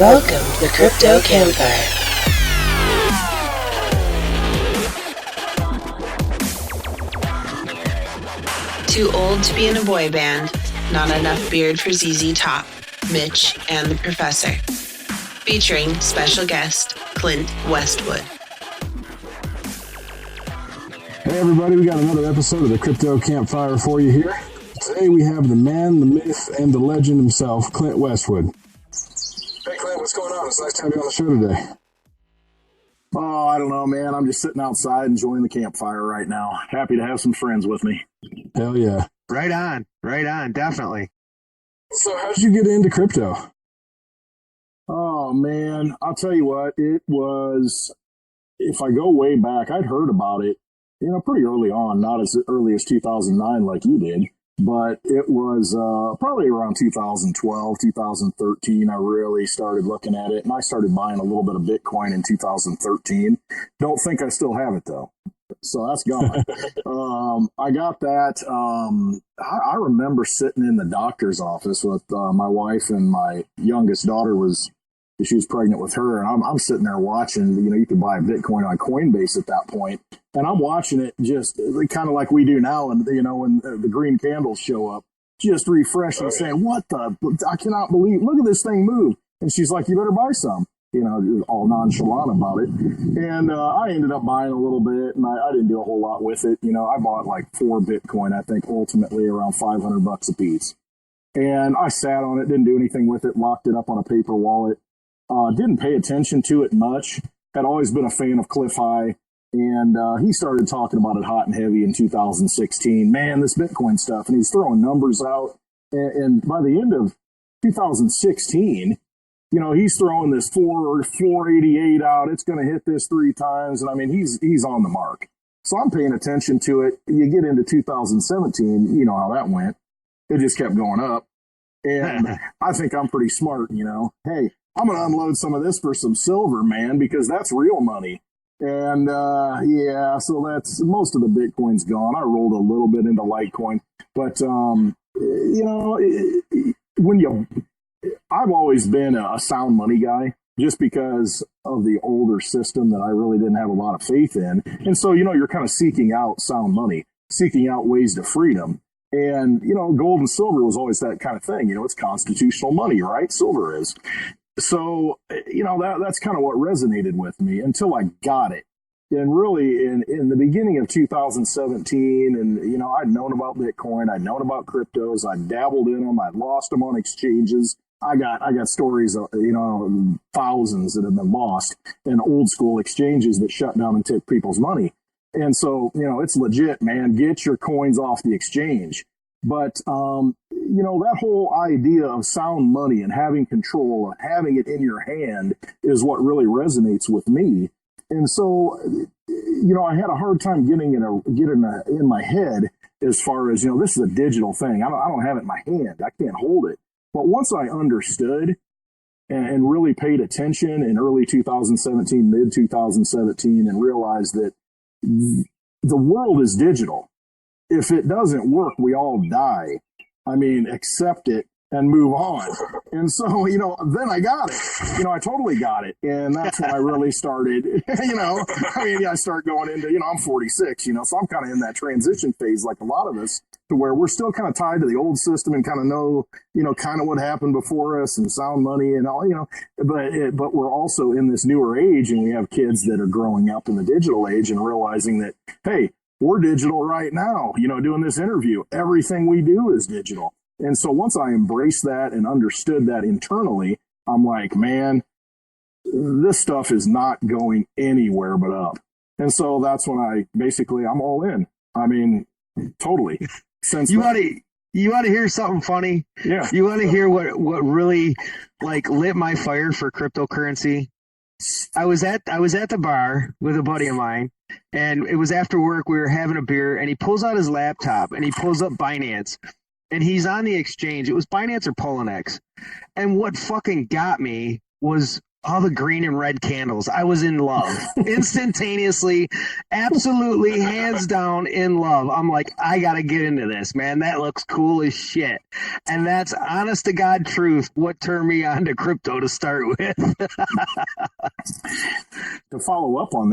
Welcome to the Crypto Campfire. Too old to be in a boy band, not enough beard for ZZ Top, Mitch, and the Professor. Featuring special guest, Clint Westwood. Hey everybody, we got another episode of the Crypto Campfire for you here. Today we have the man, the myth, and the legend himself, Clint Westwood. Hey Clint, what's going on? It's nice to have you on the show today. Oh, I don't know, man. I'm just sitting outside enjoying the campfire right now. Happy to have some friends with me. Hell yeah. Right on, definitely. So how'd you get into crypto? Oh, man, I'll tell you what, it was, if I go way back, I'd heard about it, pretty early on, not as early as 2009 like you did, but it was probably around 2012, 2013, I really started looking at it, and I started buying a little bit of Bitcoin in 2013. Don't think I still have it, though. So that's gone. I got that. I remember sitting in the doctor's office with my wife, and my youngest daughter she was pregnant with her, and I'm sitting there watching. You could buy Bitcoin on Coinbase at that point, and I'm watching it just kind of like we do now, and when the green candles show up, just refreshing, saying, "What the? I cannot believe! Look at this thing move!" And she's like, "You better buy some." All nonchalant about it. And I ended up buying a little bit, and I didn't do a whole lot with it. I bought like 4 Bitcoin, I think, ultimately around $500 a piece. And I sat on it, didn't do anything with it, locked it up on a paper wallet. Didn't pay attention to it much. Had always been a fan of Cliff High. And he started talking about it hot and heavy in 2016. Man, this Bitcoin stuff. And he's throwing numbers out. And by the end of 2016, he's throwing this 488 out. It's going to hit this 3 times. And he's on the mark. So I'm paying attention to it. You get into 2017, you know how that went. It just kept going up. And I think I'm pretty smart, Hey, I'm going to unload some of this for some silver, man, because that's real money. And so that's most of the Bitcoin's gone. I rolled a little bit into Litecoin. But, I've always been a sound money guy just because of the older system that I really didn't have a lot of faith in. And so, you're kind of seeking out sound money, seeking out ways to freedom. And, gold and silver was always that kind of thing. It's constitutional money, right? Silver is. So, that's kind of what resonated with me until I got it. And really, in the beginning of 2017, and, I'd known about Bitcoin, I'd known about cryptos, I dabbled in them, I'd lost them on exchanges. I got stories of, thousands that have been lost in old school exchanges that shut down and took people's money. And so, it's legit, man. Get your coins off the exchange. But, that whole idea of sound money and having control and having it in your hand is what really resonates with me. And so, I had a hard time getting in my head as far as, this is a digital thing. I don't have it in my hand. I can't hold it. But once I understood and really paid attention in early 2017, mid 2017, and realized that the world is digital. If it doesn't work, we all die. Accept it and move on. And so, then I got it. I totally got it. And that's when I really started, I start going into, I'm 46, so I'm kind of in that transition phase like a lot of us, to where we're still kind of tied to the old system and kind of know, kind of what happened before us and sound money and all, but we're also in this newer age, and we have kids that are growing up in the digital age and realizing that, hey, we're digital right now, doing this interview. Everything we do is digital. And so once I embraced that and understood that internally, I'm like, man, this stuff is not going anywhere but up. And so that's when I'm all in. Totally. Since you want to hear something funny? Yeah. You want to hear what really lit my fire for cryptocurrency? I was at the bar with a buddy of mine, and it was after work. We were having a beer, and he pulls out his laptop and he pulls up Binance, and he's on the exchange. It was Binance or Poloniex. And what fucking got me was all the green and red candles. I was in love instantaneously, absolutely hands down in love. I'm like, I got to get into this, man. That looks cool as shit. And that's honest to God truth what turned me on to crypto to start with. To follow up on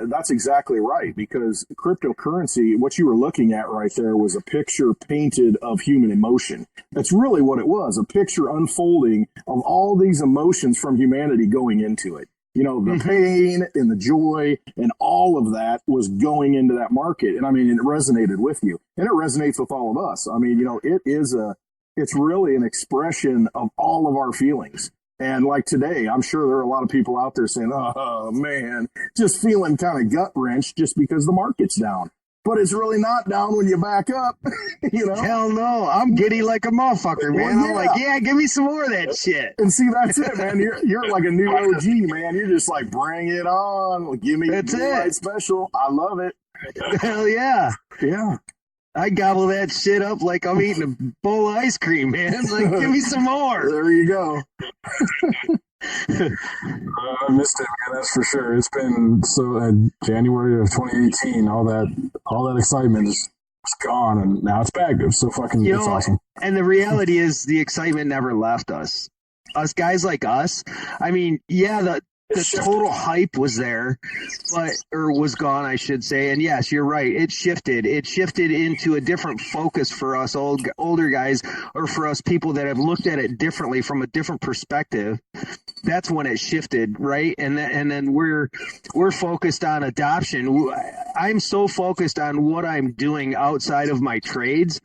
that's exactly right, because cryptocurrency, what you were looking at right there was a picture painted of human emotion. That's really what it was, a picture unfolding of all these emotions from humanity going into it. You know, the pain and the joy and all of that was going into that market. And I mean, it resonated with you, and it resonates with all of us. I mean, you know, it's really an expression of all of our feelings. And like today, I'm sure there are a lot of people out there saying, oh man, just feeling kind of gut wrenched just because the market's down. But it's really not down when you back up, you know? Hell no. I'm giddy like a motherfucker, man. Well, yeah. I'm like, yeah, give me some more of that shit. And see, that's it, man. You're like a new OG, man. You're just like, bring it on. Give me the special. I love it. Hell yeah. Yeah. I gobble that shit up like I'm eating a bowl of ice cream, man. Like, give me some more. There you go. I missed it, man. That's for sure. It's been January of 2018. All that excitement is gone, and now it's back. It's so fucking. It's awesome. And the reality is, the excitement never left us. Us guys like us. I mean, yeah, the total hype was there, or was gone, I should say. And yes, you're right. It shifted. It shifted into a different focus for us older guys, or for us people that have looked at it differently from a different perspective. That's when it shifted, right? And then we're focused on adoption. I'm so focused on what I'm doing outside of my trades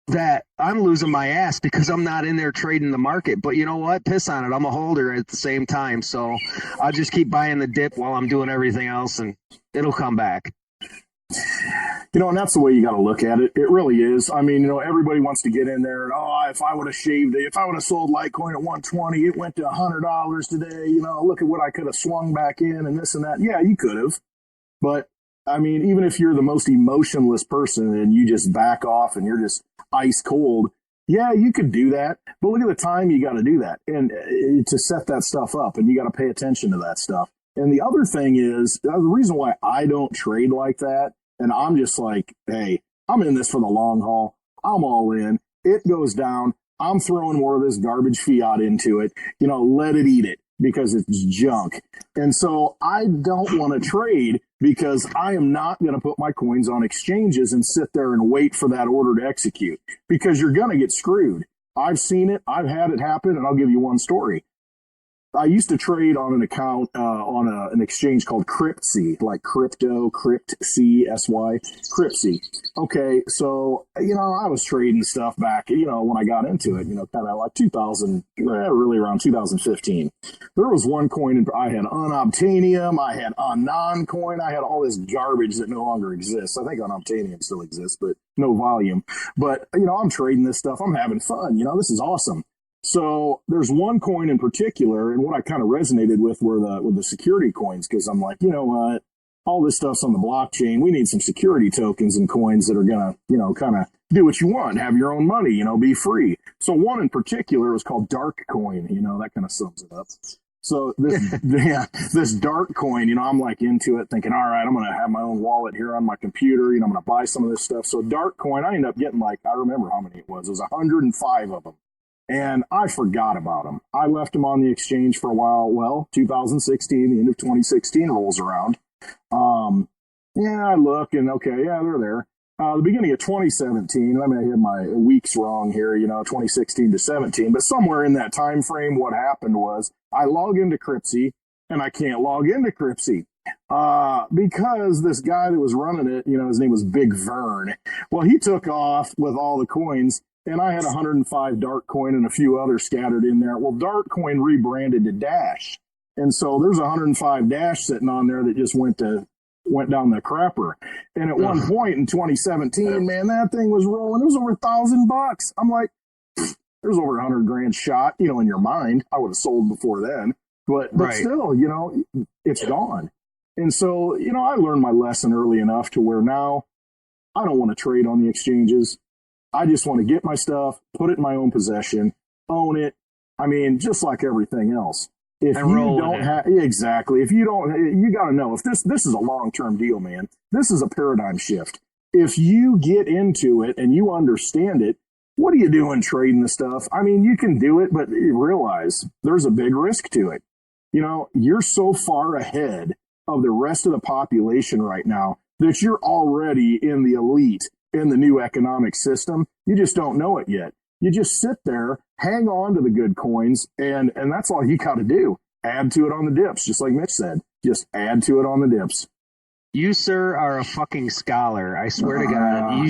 that I'm losing my ass because I'm not in there trading the market. But you know what? Piss on it. I'm a holder at the same time. So I'll just keep buying the dip while I'm doing everything else, and it'll come back. You know, and that's the way you got to look at it. It really is. I mean, you know, everybody wants to get in there and, if I would have shaved it, if I would have sold Litecoin at 120, it went to $100 today. You know, look at what I could have swung back in and this and that. Yeah, you could have. But I mean, even if you're the most emotionless person and you just back off and you're just ice cold, yeah, you could do that. But look at the time you got to do that and to set that stuff up, and you got to pay attention to that stuff. And the other thing is, the reason why I don't trade like that, and I'm just like, hey, I'm in this for the long haul. I'm all in. It goes down. I'm throwing more of this garbage fiat into it. You know, let it eat it, because it's junk. And so I don't want to trade, because I am not going to put my coins on exchanges and sit there and wait for that order to execute, because you're going to get screwed. I've seen it. I've had it happen. And I'll give you one story. I used to trade on an account on an exchange called Cryptsy, like crypto, Cryptsy, Cryptsy. Okay, so, you know, I was trading stuff back, you know, when I got into it, you know, kind of like 2000, really around 2015. There was one coin, I had unobtainium, I had unknown, I had all this garbage that no longer exists. I think unobtainium still exists, but no volume. But, you know, I'm trading this stuff. I'm having fun. You know, this is awesome. So there's one coin in particular, and what I kind of resonated with were the security coins, because I'm like, you know what, all this stuff's on the blockchain. We need some security tokens and coins that are gonna, you know, kind of do what you want, have your own money, you know, be free. So one in particular was called Dark Coin. You know, that kind of sums it up. So this Dark Coin, you know, I'm like into it, thinking, all right, I'm gonna have my own wallet here on my computer. You know, I'm gonna buy some of this stuff. So Dark Coin, I ended up getting, like, I remember how many it was. It was 105 of them. And I forgot about them. I left them on the exchange for a while. Well, 2016, the end of 2016 rolls around. I look and, okay, yeah, they're there. The beginning of 2017, I mean, I had my weeks wrong here, you know, 2016 to 17, but somewhere in that time frame, what happened was I log into Cryptsy and I can't log into Cryptsy. Because this guy that was running it, you know, his name was Big Vern. Well, he took off with all the coins, and I had 105 Dark Coin and a few others scattered in there. Well, Dark Coin rebranded to Dash. And so there's 105 Dash sitting on there that just went down the crapper. And at one point in 2017, man, that thing was rolling. It was over $1,000. I'm like, there's over $100,000 shot, you know, in your mind. I would have sold before then. But still, you know, it's gone. And so, you know, I learned my lesson early enough to where now I don't want to trade on the exchanges. I just want to get my stuff, put it in my own possession, own it. I mean, just like everything else. If And you roll don't with it. have exactly, if you don't, you got to know if this is a long term deal, man. This is a paradigm shift. If you get into it and you understand it, what are you doing trading the stuff? I mean, you can do it, but you realize there's a big risk to it. You know, you're so far ahead of the rest of the population right now that you're already in the elite in the new economic system. You just don't know it yet. You just sit there, hang on to the good coins, and that's all you got to do. Add to it on the dips, just like Mitch said. Just add to it on the dips. You, sir, are a fucking scholar. I swear to God,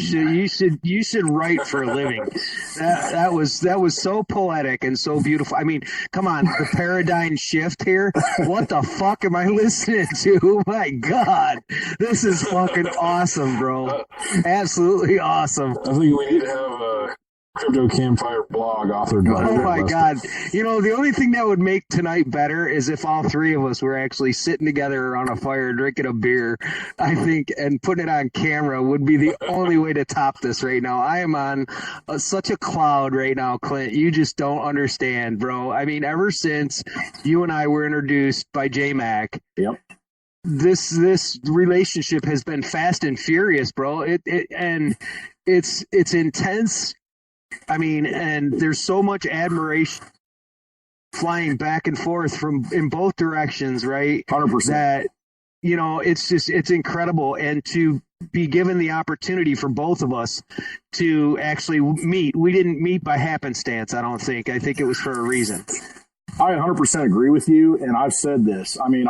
you should write for a living. That was so poetic and so beautiful. I mean, come on, the paradigm shift here. What the fuck am I listening to? Oh my God, this is fucking awesome, bro. Absolutely awesome. I think we need to have a crypto campfire blog authored by. Oh my God. You know, the only thing that would make tonight better is if all three of us were actually sitting together around a fire drinking a beer, I think, and putting it on camera would be the only way to top this right now. I am on such a cloud right now, Clint. You just don't understand, bro. I mean, ever since you and I were introduced by J-Mac, Yep. this relationship has been fast and furious, bro. It's intense. I mean, and there's so much admiration flying back and forth from in both directions, right? 100%. That, you know, it's incredible. And to be given the opportunity for both of us to actually meet. We didn't meet by happenstance, I don't think. I think it was for a reason. I 100% agree with you, and I've said this. I mean,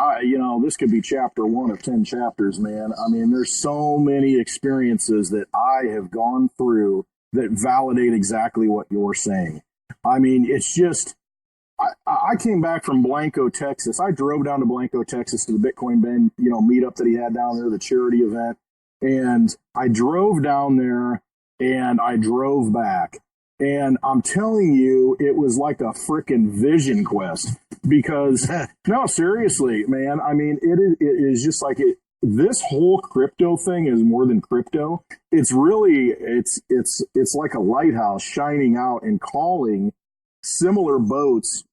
this could be chapter 1 of 10 chapters, man. I mean, there's so many experiences that I have gone through that validate exactly what you're saying. I mean, it's just, I came back from Blanco, Texas. I drove down to Blanco, Texas to the Bitcoin Bend, meetup that he had down there, the charity event. And I drove down there and I drove back. And I'm telling you, it was like a freaking vision quest because, no, seriously, man. I mean, it is just like this whole crypto thing is more than crypto. It's really, it's like a lighthouse shining out and calling similar boats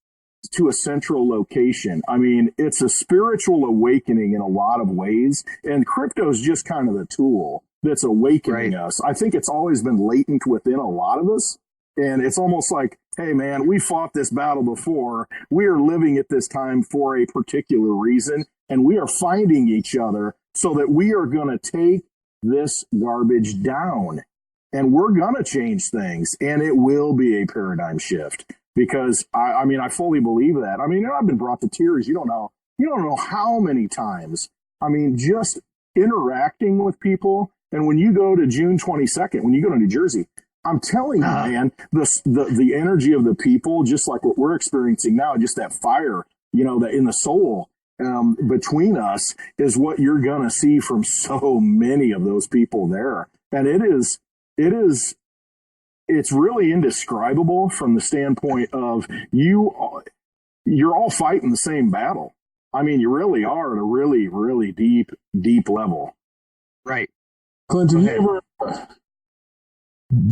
to a central location. I mean, it's a spiritual awakening in a lot of ways, and crypto is just kind of the tool that's awakening us. I think it's always been latent within a lot of us, and it's almost like, hey, man, we fought this battle before. We are living at this time for a particular reason, and we are finding each other so that we are going to take this garbage down, and we're going to change things, and it will be a paradigm shift. Because I mean, I fully believe that. I mean, I've been brought to tears. You don't know how many times. I mean, just interacting with people. And when you go to June 22nd, when you go to New Jersey, I'm telling you, man, the energy of the people, just like what we're experiencing now, just that fire, that in the soul between us is what you're gonna see from so many of those people there. And it's really indescribable from the standpoint of you're all fighting the same battle. I mean, you really are at a really, really deep level. Right. Clint, do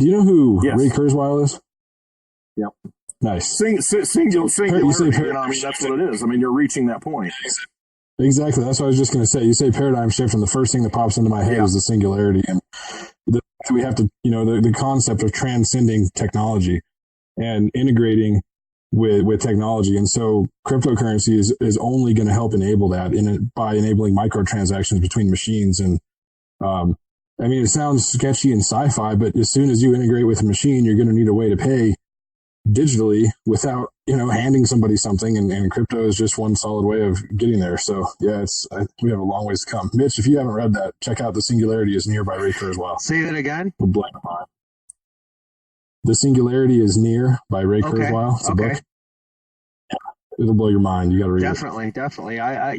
you know who Ray Kurzweil is? Yep. Nice. Singular. I mean, that's what it is. I mean, you're reaching that point. Exactly. That's what I was just going to say. You say paradigm shift, and the first thing that pops into my head is the singularity. And we have to, the concept of transcending technology and integrating with technology. And so cryptocurrency is only going to help enable that by enabling microtransactions between machines. And I mean, it sounds sketchy and sci-fi, but as soon as you integrate with a machine, you're going to need a way to pay digitally without, handing somebody something. And crypto is just one solid way of getting there. So yeah, we have a long ways to come. Mitch, if you haven't read that, check out The Singularity is Near by Ray Kurzweil. Say that again. The Singularity is Near by Ray Kurzweil. It's a book. It'll blow your mind. You got to read it. Definitely. I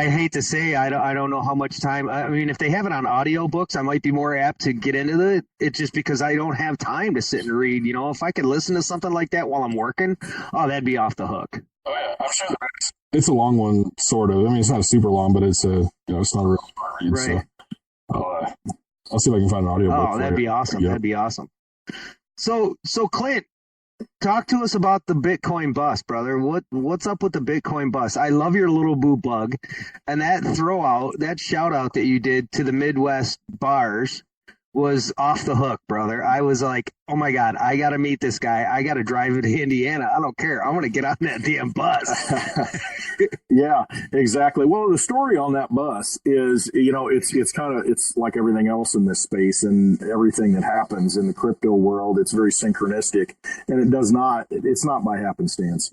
hate to say, I don't know how much time. I mean, if they have it on audiobooks, I might be more apt to get into it. It's just because I don't have time to sit and read. If I could listen to something like that while I'm working, that'd be off the hook. Oh yeah, I'm sure it's a long one, sort of. I mean, it's not super long, but it's it's not a real short read. Right. So I'll see if I can find an audiobook. Oh, that'd be awesome. Yep. That'd be awesome. So Clint, Talk to us about the Bitcoin bus, brother. What's up with the Bitcoin bus? I love your little boo bug, and that shout out that you did to the Midwest bars was off the hook, brother. I was like, oh my God, I got to meet this guy. I got to drive to Indiana. I don't care. I'm going to get on that damn bus. Yeah, exactly. Well, the story on that bus is, it's like everything else in this space and everything that happens in the crypto world. It's very synchronistic, and it's not by happenstance.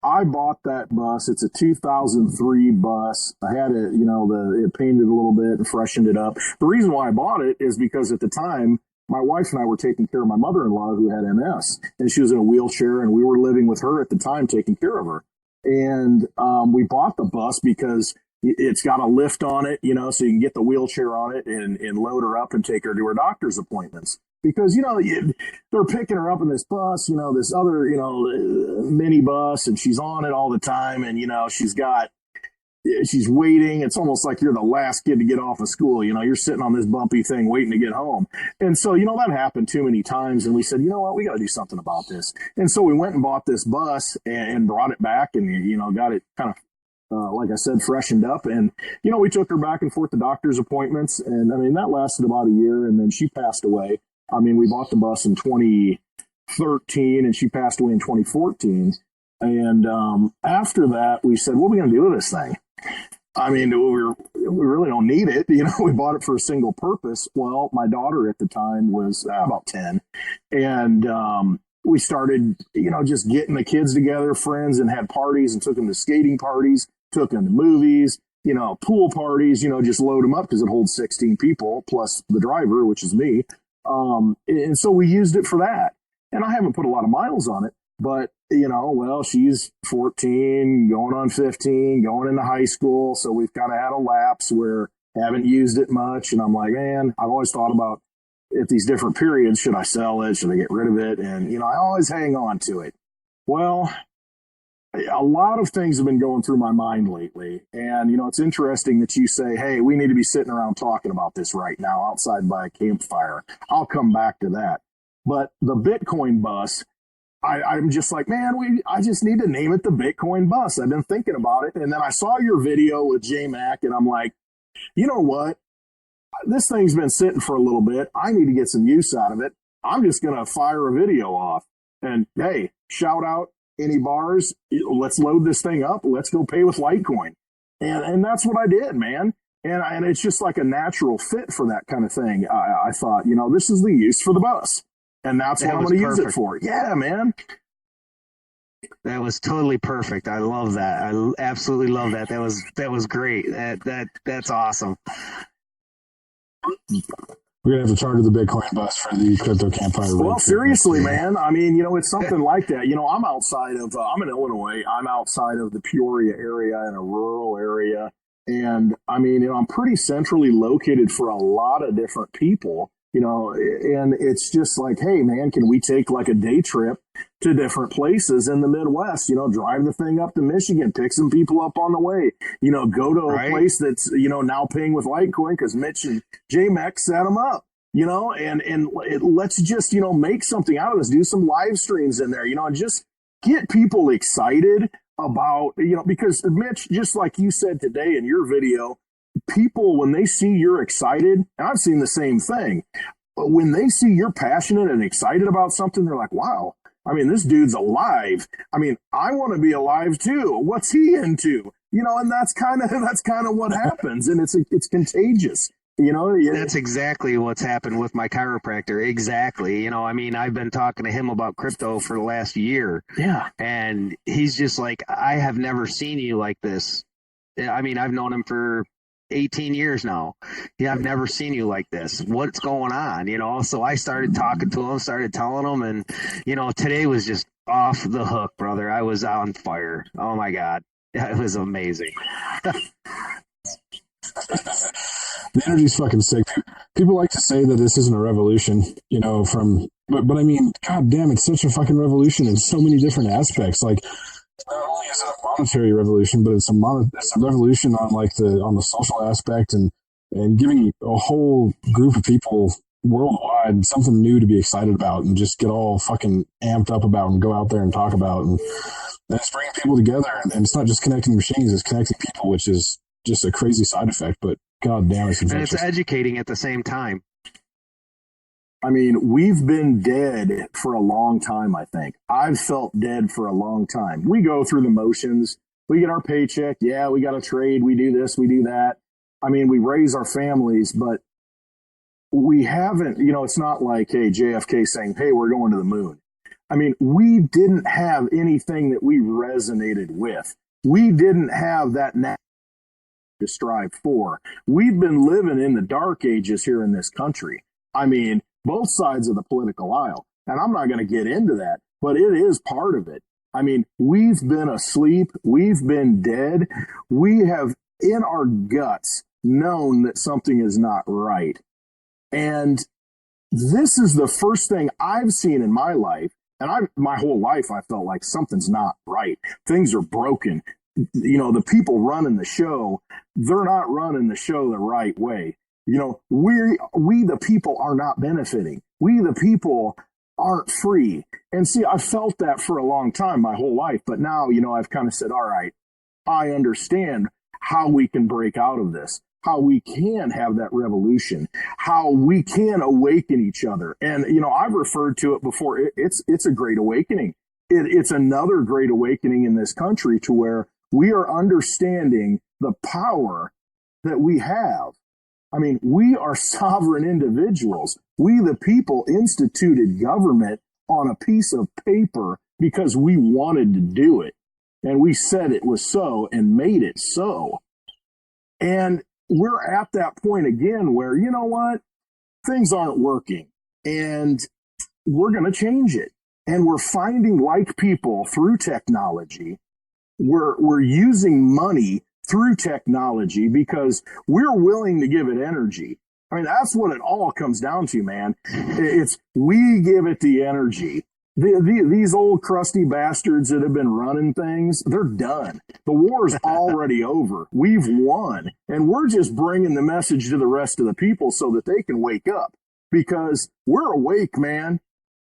I bought that bus. It's a 2003 bus. I had it, it painted a little bit and freshened it up. The reason why I bought it is because at the time, my wife and I were taking care of my mother-in-law who had MS, and she was in a wheelchair, and we were living with her at the time, taking care of her. And we bought the bus because it's got a lift on it, so you can get the wheelchair on it and load her up and take her to her doctor's appointments. Because, they're picking her up in this bus, this other, mini bus, and she's on it all the time. And, she's waiting. It's almost like you're the last kid to get off of school. You're sitting on this bumpy thing waiting to get home. And so, that happened too many times. And we said, you know what, we got to do something about this. And so we went and bought this bus and brought it back and, got it kind of, like I said, freshened up. And, we took her back and forth to doctor's appointments. And that lasted about a year. And then she passed away. We bought the bus in 2013 and she passed away in 2014. And after that, we said, what are we going to do with this thing? We really don't need it. We bought it for a single purpose. Well, my daughter at the time was about 10. And we started, just getting the kids together, friends, and had parties and took them to skating parties, took them to movies, pool parties, just load them up because it holds 16 people plus the driver, which is me. And so we used it for that. And I haven't put a lot of miles on it, but, she's 14, going on 15, going into high school. So we've kind of had a lapse where I haven't used it much. And I'm like, man, I've always thought about at these different periods, should I sell it? Should I get rid of it? And, I always hang on to it. Well, a lot of things have been going through my mind lately. And, it's interesting that you say, hey, we need to be sitting around talking about this right now outside by a campfire. I'll come back to that. But the Bitcoin bus, I'm just like, man, I just need to name it the Bitcoin bus. I've been thinking about it. And then I saw your video with J-Mac and I'm like, you know what? This thing's been sitting for a little bit. I need to get some use out of it. I'm just going to fire a video off. And hey, shout out any bars. Let's load this thing up. Let's go pay with Litecoin. And that's what I did, man. And it's just like a natural fit for that kind of thing. I thought, this is the use for the bus. And that's what I'm going to use it for. Yeah, man. That was totally perfect. I love that. I absolutely love that. That was great. That's awesome. We're going to have to charter the Bitcoin bus for the crypto campfire. Well, seriously, man. It's something like that. I'm outside of, I'm in Illinois. I'm outside of the Peoria area in a rural area. And I'm pretty centrally located for a lot of different people, and it's just like, hey, man, can we take like a day trip to different places in the Midwest, drive the thing up to Michigan, pick some people up on the way, go to a place that's, now paying with Litecoin because Mitch and J-Mac set them up, let's just, make something out of this, do some live streams in there, and just get people excited about, because Mitch, just like you said today in your video, people, when they see you're excited, and I've seen the same thing, but when they see you're passionate and excited about something, they're like, wow, this dude's alive. I want to be alive too. What's he into? And that's kind of what happens. And it's contagious. That's exactly what's happened with my chiropractor. Exactly. I've been talking to him about crypto for the last year. Yeah. And he's just like, I have never seen you like this. I've known him for 18 years now. Yeah, I've never seen you like this. What's going on? So I started talking to him, started telling him, and today was just off the hook, brother. I was on fire. Oh my God. It was amazing. The energy's fucking sick. People like to say that this isn't a revolution, but God damn, it's such a fucking revolution in so many different aspects. Like, not only is it a monetary revolution, but it's a revolution on the social aspect and giving a whole group of people worldwide, something new to be excited about and just get all fucking amped up about and go out there and talk about. And it's bringing people together. And it's not just connecting machines, it's connecting people, which is just a crazy side effect. But God damn, it's infectious. And it's educating at the same time. I mean, we've been dead for a long time, I think. I've felt dead for a long time. We go through the motions. We get our paycheck. Yeah, we got to trade. We do this, we do that. I mean, we raise our families, but we haven't, it's not like, hey, JFK saying, hey, we're going to the moon. I mean, we didn't have anything that we resonated with. We didn't have that to strive for. We've been living in the dark ages here in this country. I mean, both sides of the political aisle. And I'm not going to get into that, but it is part of it. I mean, we've been asleep. We've been dead. We have in our guts known that something is not right. And this is the first thing I've seen in my life. And my whole life, I felt like something's not right. Things are broken. The people running the show, they're not running the show the right way. We the people are not benefiting. We the people aren't free. And see, I felt that for a long time, my whole life. But now, I've kind of said, all right, I understand how we can break out of this, how we can have that revolution, how we can awaken each other. And, I've referred to it before. It's a great awakening. It's another great awakening in this country to where we are understanding the power that we have. I mean, we are sovereign individuals. We, the people, instituted government on a piece of paper because we wanted to do it. And we said it was so and made it so. And we're at that point again where, you know what? Things aren't working and we're going to change it. And we're finding like people through technology. We're using money through technology because we're willing to give it energy. I mean, that's what it all comes down to, man. It's we give it the energy. These old crusty bastards that have been running things, they're done. The war's already over. We've won. And we're just bringing the message to the rest of the people so that they can wake up because we're awake, man.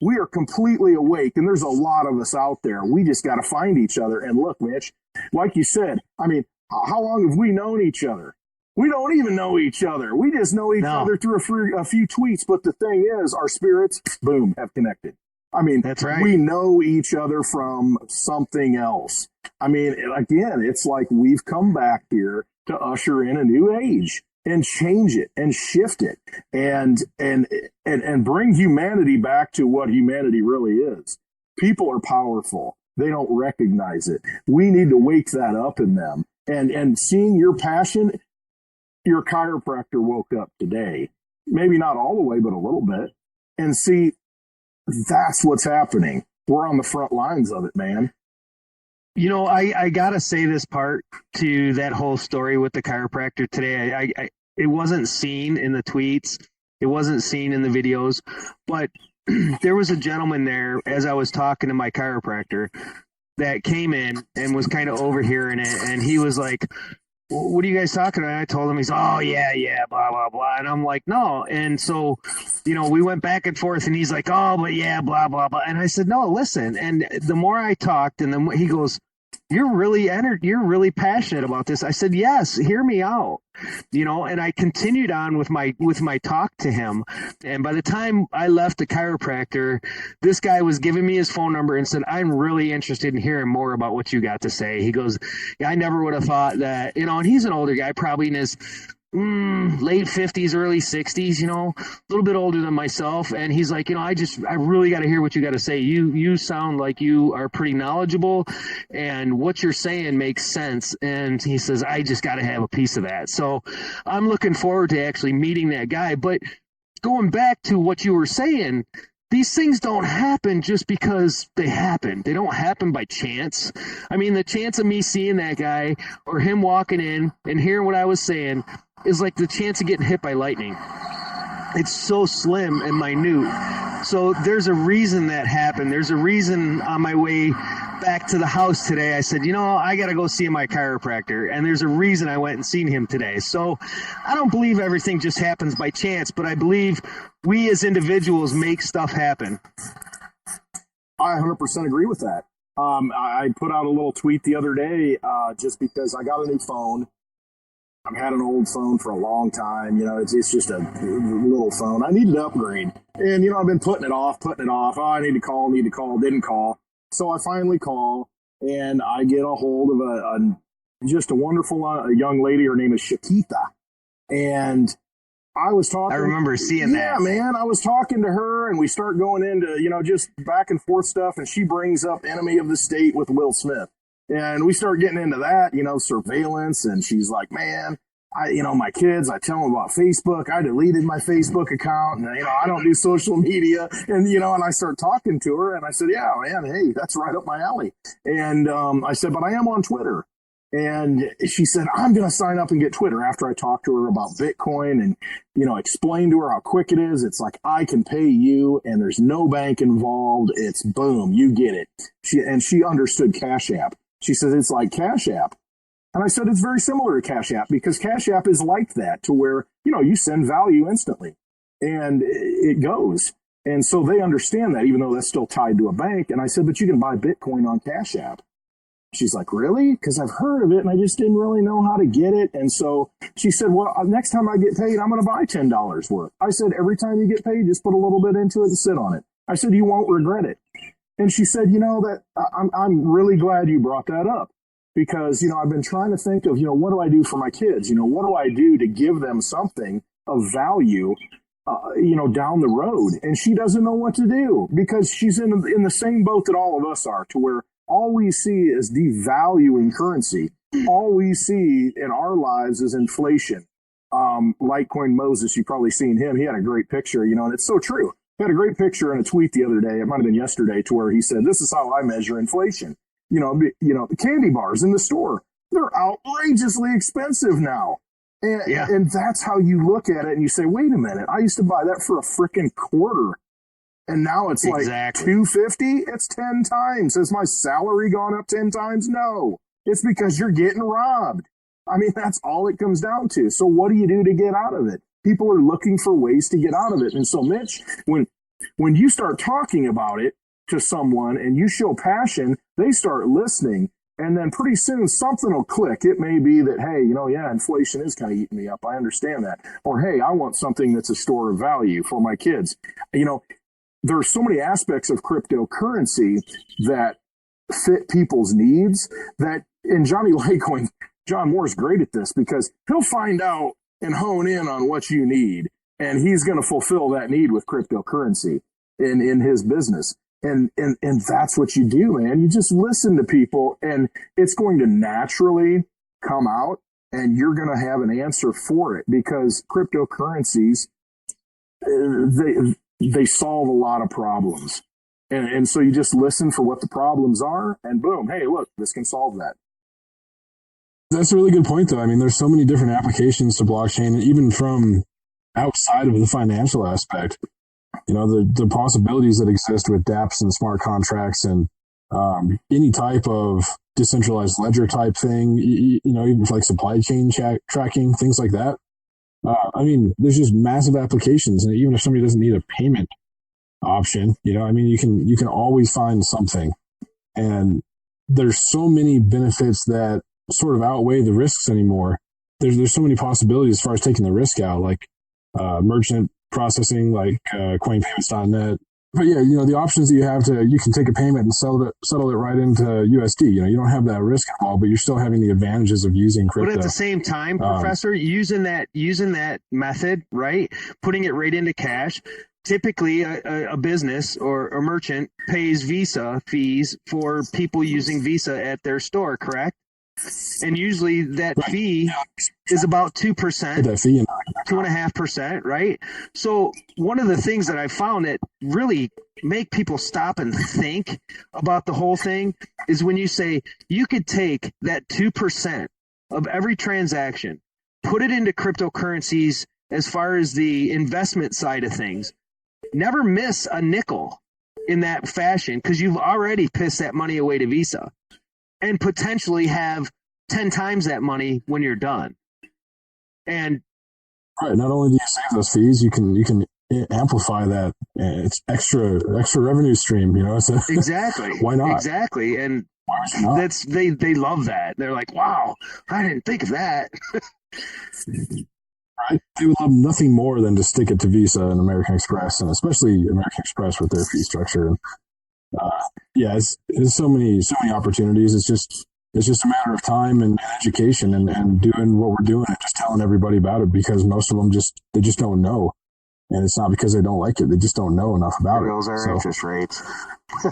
We are completely awake. And there's a lot of us out there. We just got to find each other. And look, Mitch, like you said, I mean, how long have we known each other? We don't even know each other. We just know each other through a few tweets. But the thing is, our spirits, boom, have connected. I mean, that's right. We know each other from something else. I mean, again, it's like we've come back here to usher in a new age and change it and shift it and bring humanity back to what humanity really is. People are powerful. They don't recognize it. We need to wake that up in them. And seeing your passion, your chiropractor woke up today. Maybe not all the way, but a little bit. And see, that's what's happening. We're on the front lines of it, man. I got to say this part to that whole story with the chiropractor today. It wasn't seen in the tweets. It wasn't seen in the videos. But there was a gentleman there as I was talking to my chiropractor that came in and was kind of overhearing it. And he was like, what are you guys talking about? And I told him, he's, oh, yeah, blah, blah, blah. And I'm like, no. And so, we went back and forth and he's like, oh, but yeah, blah, blah, blah. And I said, no, listen. And the more I talked and then he goes, you're really passionate about this. I said, yes, hear me out. And I continued on with my talk to him. And by the time I left the chiropractor, this guy was giving me his phone number and said, I'm really interested in hearing more about what you got to say. He goes, yeah, I never would have thought that, and he's an older guy, probably in his late 50s, early 60s, a little bit older than myself. And he's like, I really got to hear what you got to say. You sound like you are pretty knowledgeable and what you're saying makes sense. And he says, I just got to have a piece of that. So I'm looking forward to actually meeting that guy. But going back to what you were saying, these things don't happen just because they happen. They don't happen by chance. I mean, the chance of me seeing that guy or him walking in and hearing what I was saying is like the chance of getting hit by lightning. It's so slim and minute. So there's a reason that happened. There's a reason on my way back to the house today, I said, I got to go see my chiropractor. And there's a reason I went and seen him today. So I don't believe everything just happens by chance, but I believe we as individuals make stuff happen. I 100% agree with that. I put out a little tweet the other day just because I got a new phone. I've had an old phone for a long time. It's just a little phone. I needed to upgrade. And, I've been putting it off. Oh, I need to call, didn't call. So I finally call, and I get a hold of just a wonderful young lady. Her name is Shakita. And I was talking. I remember seeing that. Yeah, man. I was talking to her, and we start going into, just back and forth stuff. And she brings up Enemy of the State with Will Smith. And we start getting into that, surveillance. And she's like, man, my kids, I tell them about Facebook. I deleted my Facebook account, and, I don't do social media. And, and I start talking to her, and I said, yeah, man, hey, that's right up my alley. And I said, but I am on Twitter. And she said, I'm going to sign up and get Twitter after I talked to her about Bitcoin and, explain to her how quick it is. It's like, I can pay you and there's no bank involved. It's boom, you get it. She understood Cash App. She said, it's like Cash App. And I said, it's very similar to Cash App because Cash App is like that to where, you send value instantly and it goes. And so they understand that even though that's still tied to a bank. And I said, but you can buy Bitcoin on Cash App. She's like, really? Because I've heard of it and I just didn't really know how to get it. And so she said, well, next time I get paid, I'm going to buy $10 worth. I said, every time you get paid, just put a little bit into it and sit on it. I said, you won't regret it. And she said, that I'm really glad you brought that up because, I've been trying to think of, what do I do for my kids? What do I do to give them something of value, down the road? And she doesn't know what to do because she's in the same boat that all of us are to where all we see is devaluing currency. All we see in our lives is inflation. Litecoin Moses, you've probably seen him. He had a great picture, and it's so true. He had a great picture in a tweet the other day. It might have been yesterday to where he said, this is how I measure inflation. The candy bars in the store, they're outrageously expensive now. And that's how you look at it and you say, wait a minute, I used to buy that for a freaking quarter. And now it's like $2.50. It's 10 times. Has my salary gone up 10 times? No, it's because you're getting robbed. I mean, that's all it comes down to. So what do you do to get out of it? People are looking for ways to get out of it. And so, Mitch, when you start talking about it to someone and you show passion, they start listening. And then pretty soon something will click. It may be that, hey, inflation is kind of eating me up. I understand that. Or, hey, I want something that's a store of value for my kids. There are so many aspects of cryptocurrency that fit people's needs that, and Johnny Litecoin, John Moore's great at this because he'll find out and hone in on what you need. And he's going to fulfill that need with cryptocurrency in his business. And that's what you do, man. You just listen to people and it's going to naturally come out and you're going to have an answer for it because cryptocurrencies, they solve a lot of problems. And so you just listen for what the problems are and boom, hey, look, this can solve that. That's a really good point, though. I mean, there's so many different applications to blockchain, even from outside of the financial aspect. The possibilities that exist with dApps and smart contracts and any type of decentralized ledger type thing, even for like supply chain tracking, things like that. There's just massive applications. And even if somebody doesn't need a payment option, you can always find something. And there's so many benefits that sort of outweigh the risks anymore. There's so many possibilities as far as taking the risk out, like merchant processing, like coinpayments.net. But yeah, the options that you can take a payment and settle it right into USD. You don't have that risk involved, but you're still having the advantages of using crypto. But at the same time, Professor, using that method, right, putting it right into cash. Typically, a business or a merchant pays Visa fees for people using Visa at their store, correct? And usually that fee is about 2%, 2.5%, right? So one of the things that I found that really make people stop and think about the whole thing is when you say you could take that 2% of every transaction, put it into cryptocurrencies as far as the investment side of things, never miss a nickel. in that fashion because you've already pissed that money away to Visa and potentially have 10 times that money when you're done. And right, not only do you save those fees, you can amplify that. It's extra revenue stream, you know. So exactly. Why not? Exactly. And that's they love that. They're like, wow, I didn't think of that. Right? They would love nothing more than to stick it to Visa and American Express, and especially American Express with their fee structure. And yeah, it's so many opportunities. It's just a matter of time and education and doing what we're doing and just telling everybody about it, because most of them just don't know. And it's not because they don't like it; they just don't know enough about it. Those are interest rates. I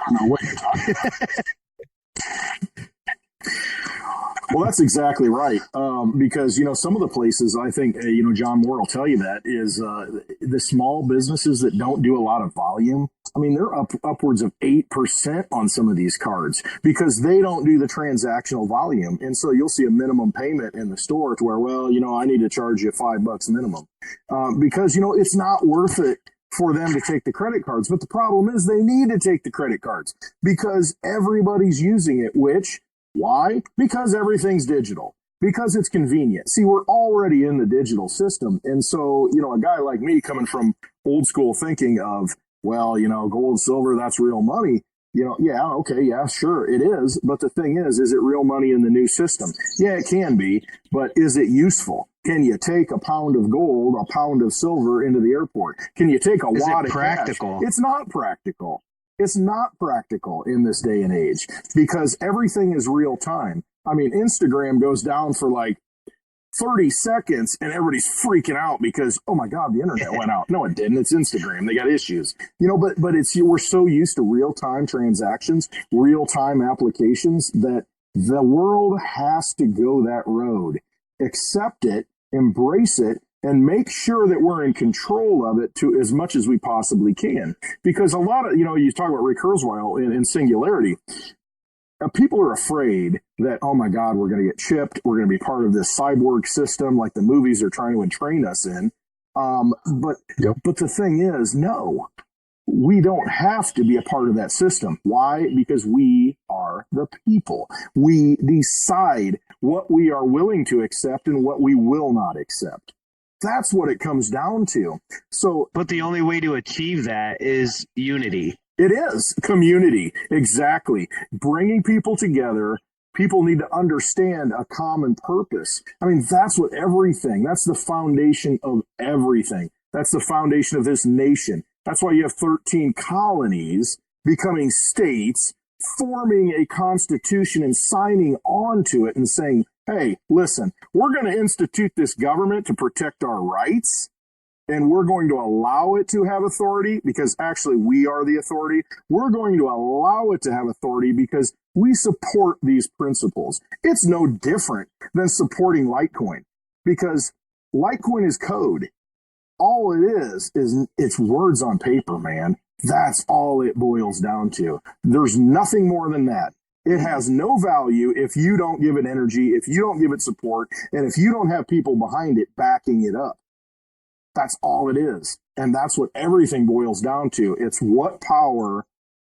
don't know what you're talking about. Well, that's exactly right. Because, you know, some of the places, I think, you know, John Moore will tell you that, is the small businesses that don't do a lot of volume. I mean, they're upwards of 8% on some of these cards because they don't do the transactional volume. And so you'll see a minimum payment in the store to where, well, you know, I need to charge you $5 minimum because, you know, it's not worth it for them to take the credit cards. But the problem is they need to take the credit cards because everybody's using it, why? Because everything's digital. Because it's convenient. See, we're already in the digital system. And so, you know, a guy like me coming from old school thinking of, well, you know, gold, silver, that's real money. You know, yeah, okay, yeah, sure, it is. But the thing is it real money in the new system? Yeah, it can be. But is it useful? Can you take a pound of gold, a pound of silver into the airport? Can you take a wad of practical? Cash? It's not practical. It's not practical in this day and age because everything is real time. I mean, Instagram goes down for like 30 seconds and everybody's freaking out because, oh my God, the internet went out. No, it didn't. It's Instagram. They got issues, you know, but we're so used to real time transactions, real time applications that the world has to go that road, accept it, embrace it, and make sure that we're in control of it to as much as we possibly can. Because a lot of, you know, you talk about Ray Kurzweil in Singularity, people are afraid that, oh my God, we're going to get chipped. We're going to be part of this cyborg system like the movies are trying to entrain us in. But the thing is, no, we don't have to be a part of that system. Why? Because we are the people. We decide what we are willing to accept and what we will not accept. That's what it comes down to. So, but the only way to achieve that is unity. It is community. Exactly. Bringing people together. People need to understand a common purpose. I mean, that's what that's the foundation of everything. That's the foundation of this nation. That's why you have 13 colonies becoming states, forming a constitution and signing on to it and saying, hey, listen, we're going to institute this government to protect our rights, and we're going to allow it to have authority because actually we are the authority. We're going to allow it to have authority because we support these principles. It's no different than supporting Litecoin because Litecoin is code. All it is it's words on paper, man. That's all it boils down to. There's nothing more than that. It has no value if you don't give it energy, if you don't give it support, and if you don't have people behind it backing it up. That's all it is. And that's what everything boils down to. It's what power,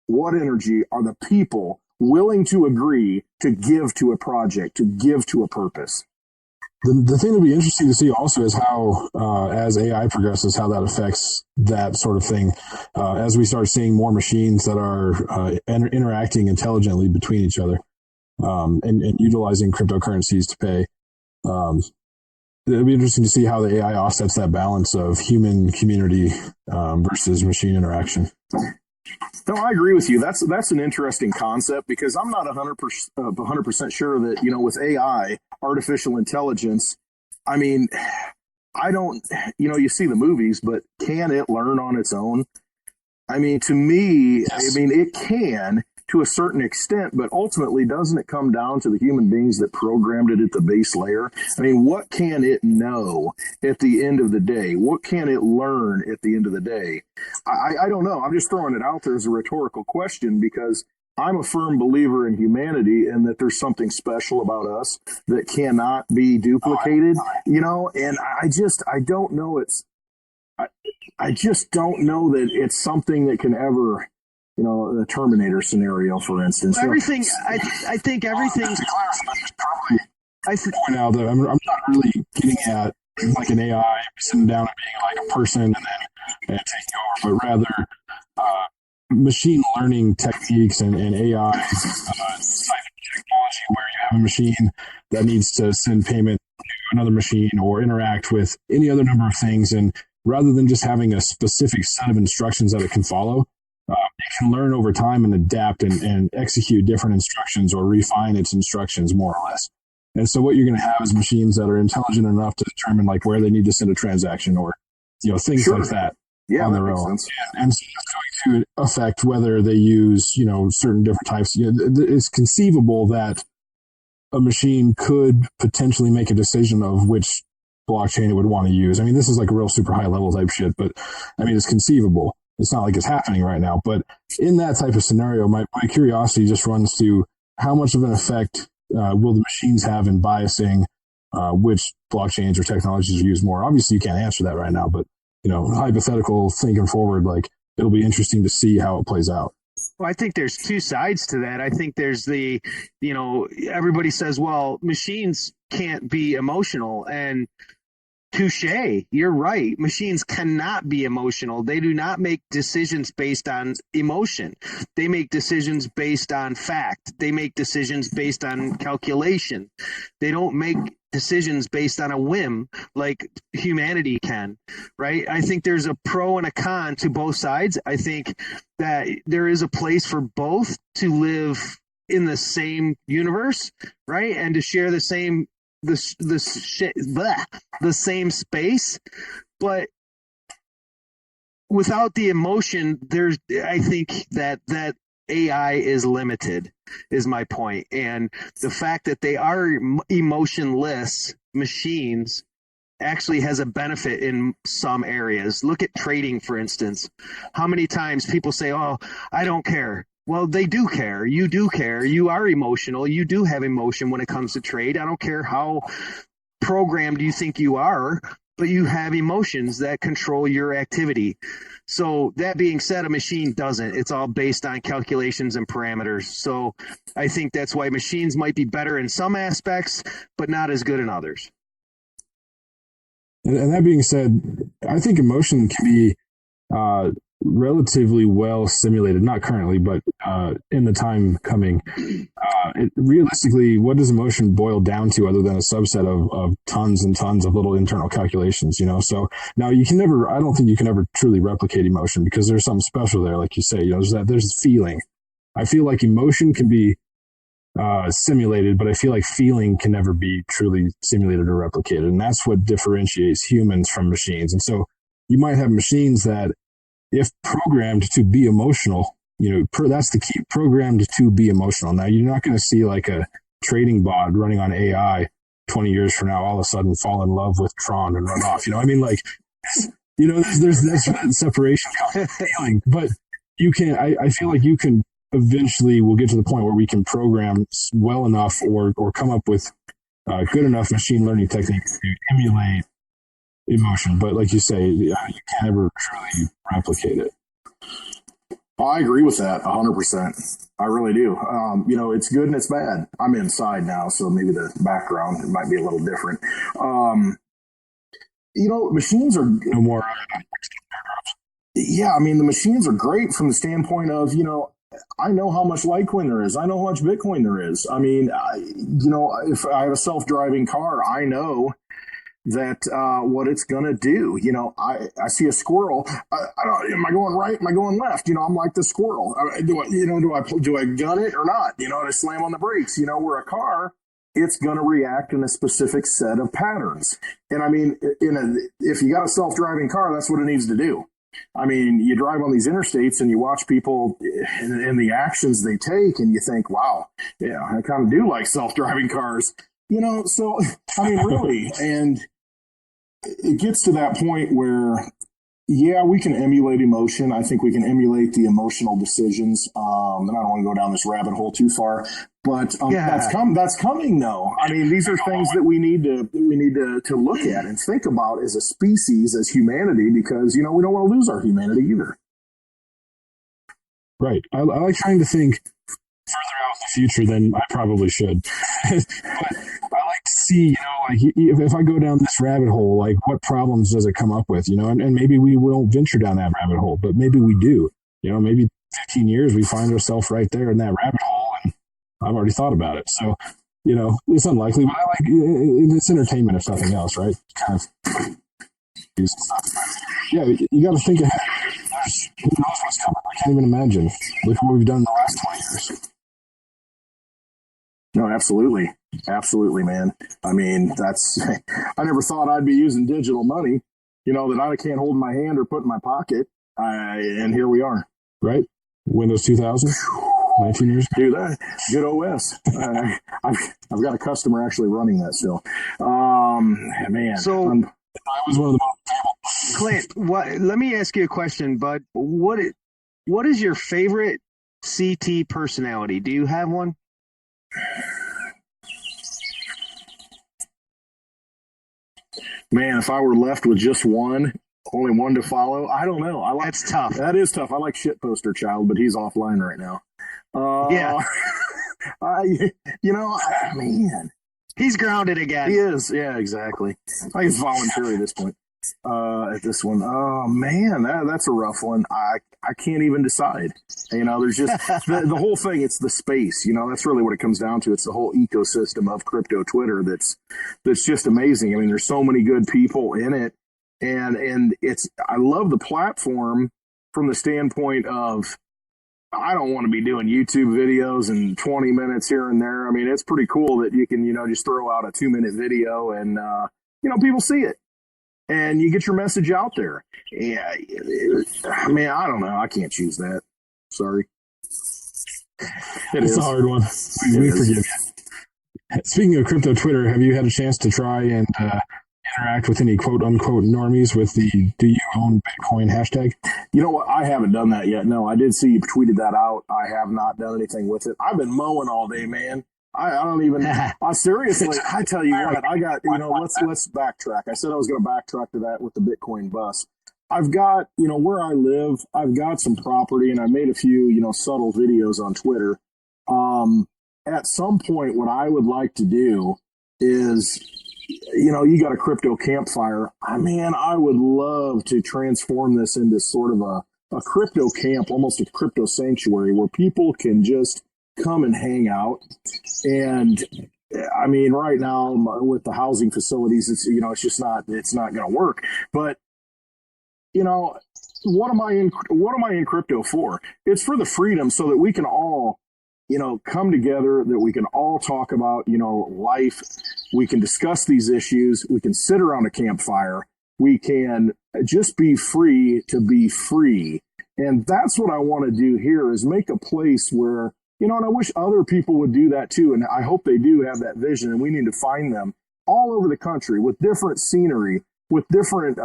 what energy are the people willing to agree to give to a project, to give to a purpose. The thing that'll be interesting to see also is how, as AI progresses, how that affects that sort of thing. As we start seeing more machines that are interacting intelligently between each other and utilizing cryptocurrencies to pay. It'll be interesting to see how the AI offsets that balance of human community versus machine interaction. No, I agree with you. That's an interesting concept because I'm not 100% sure that, you know, with AI, artificial intelligence, I mean, I don't, you know, you see the movies, but can it learn on its own? I mean, to me, yes. I mean, it can to a certain extent, but ultimately, doesn't it come down to the human beings that programmed it at the base layer? I mean, what can it know at the end of the day? What can it learn at the end of the day? I don't know. I'm just throwing it out there as a rhetorical question because I'm a firm believer in humanity and that there's something special about us that cannot be duplicated, you know, and I don't know. I just don't know that it's something that can ever, the Terminator scenario, for instance. Everything, I think everything's probably. I think point out that I'm not really getting at like an AI sitting down and being like a person and then taking over, but rather machine learning techniques and AI type technology where you have a machine that needs to send payment to another machine or interact with any other number of things. And rather than just having a specific set of instructions that it can follow, it can learn over time and adapt and execute different instructions or refine its instructions more or less. And so what you're going to have is machines that are intelligent enough to determine like where they need to send a transaction or, things like that on their own. And so it's going to affect whether they use, certain different types. It's conceivable that a machine could potentially make a decision of which blockchain it would want to use. I mean, this is like a real super high level type shit, but I mean, it's conceivable. It's not like it's happening right now, but in that type of scenario, my curiosity just runs to how much of an effect will the machines have in biasing which blockchains or technologies are used more? Obviously, you can't answer that right now, but hypothetical thinking forward, like it'll be interesting to see how it plays out. Well, I think there's two sides to that. I think there's the, everybody says, well, machines can't be emotional, and touche, you're right. Machines cannot be emotional. They do not make decisions based on emotion. They make decisions based on fact. They make decisions based on calculation. They don't make decisions based on a whim like humanity can, right? I think there's a pro and a con to both sides. I think that there is a place for both to live in the same universe, right? And to share the same the same space, but without the emotion, I think that AI is limited, is my point. And the fact that they are emotionless machines actually has a benefit in some areas. Look at trading, for instance. How many times people say, oh, I don't care. Well, they do care. You do care. You are emotional. You do have emotion when it comes to trade. I don't care how programmed you think you are, but you have emotions that control your activity. So that being said, a machine doesn't. It's all based on calculations and parameters. So I think that's why machines might be better in some aspects, but not as good in others. And that being said, I think emotion can be relatively well simulated, not currently, but in the time coming. Realistically, what does emotion boil down to other than a subset of tons and tons of little internal calculations, So now I don't think you can ever truly replicate emotion because there's something special there, like you say, there's feeling. I feel like emotion can be simulated, but I feel like feeling can never be truly simulated or replicated. And that's what differentiates humans from machines. And so you might have machines that, if programmed to be emotional, that's the key, programmed to be emotional. Now, you're not going to see like a trading bot running on AI 20 years from now, all of a sudden fall in love with Tron and run off. I mean, like, there's that separation feeling, but you can, I feel like you can eventually, we'll get to the point where we can program well enough or come up with good enough machine learning techniques to emulate emotion, but like you say, you can't ever truly replicate it. I agree with that 100%. I really do. It's good and it's bad. I'm inside now, so maybe the background it might be a little different. Machines are no more. Yeah, I mean, the machines are great from the standpoint of, I know how much Litecoin there is. I know how much Bitcoin there is. I mean, if I have a self-driving car, I know that what it's gonna do. I see a squirrel. Am I going right? Am I going left? I'm like the squirrel. Do I gun it or not? Do I slam on the brakes? Where a car, it's gonna react in a specific set of patterns. And I mean, if you got a self-driving car, that's what it needs to do. I mean, you drive on these interstates and you watch people and the actions they take, and you think, wow, yeah, I kind of do like self-driving cars. So I mean, really, and it gets to that point where, yeah, we can emulate emotion. I think we can emulate the emotional decisions. And I don't want to go down this rabbit hole too far, but Yeah. that's coming though. I mean, these are things that we need to look at and think about as a species, as humanity, because, we don't want to lose our humanity either. Right. I like trying to think further out in the future than I probably should. But I like to see, like if I go down this rabbit hole, like what problems does it come up with, and maybe we won't venture down that rabbit hole, but maybe we do, maybe 15 years we find ourselves right there in that rabbit hole, and I've already thought about it. So, it's unlikely, but I like it's entertainment if nothing else, right? Kind of. Yeah, you got to think ahead. Who knows what's coming? I can't even imagine. Look what we've done in the last 20 years. No, absolutely. Absolutely, man. I mean, I never thought I'd be using digital money, that I can't hold in my hand or put in my pocket. And here we are. Right? Windows 2000, 19 years ago. Dude, that good OS. I've got a customer actually running that still. Man. So I was one of the most Clint, let me ask you a question, bud. What is your favorite CT personality? Do you have one? Man, if I were left with just only one to follow, I don't know. That's tough. That is tough. I like Shit Poster Child, but he's offline right now. Yeah. Man. He's grounded again. He is. Yeah, exactly. I think it's voluntary at this point. At this one. Oh man, that's a rough one. I can't even decide. There's just the whole thing. It's the space. That's really what it comes down to. It's the whole ecosystem of crypto Twitter that's just amazing. I mean, there's so many good people in it, and I love the platform from the standpoint of I don't want to be doing YouTube videos and 20 minutes here and there. I mean, it's pretty cool that you can just throw out a 2-minute video and people see it. And you get your message out there. Yeah, man, I don't know. I can't choose that. Sorry. It's a hard one. We forgive you. Speaking of crypto Twitter, have you had a chance to try and interact with any quote unquote normies with the "Do you own Bitcoin" hashtag? You know what? I haven't done that yet. No, I did see you tweeted that out. I have not done anything with it. I've been mowing all day, man. I don't even. Seriously, I tell you what. I got. Let's backtrack. I said I was going to backtrack to that with the Bitcoin bus. I've got, where I live. I've got some property, and I made a few, subtle videos on Twitter. At some point, what I would like to do is, you got a crypto campfire. I would love to transform this into sort of a crypto camp, almost a crypto sanctuary where people can just come and hang out. And right now with the housing facilities, it's it's not going to work. But what am I in crypto for? It's for the freedom so that we can all come together, that we can all talk about life. We can discuss these issues. We can sit around a campfire. We can just be free to be free. And that's what I want to do here, is make a place where and I wish other people would do that too. And I hope they do have that vision. And we need to find them all over the country with different scenery, with different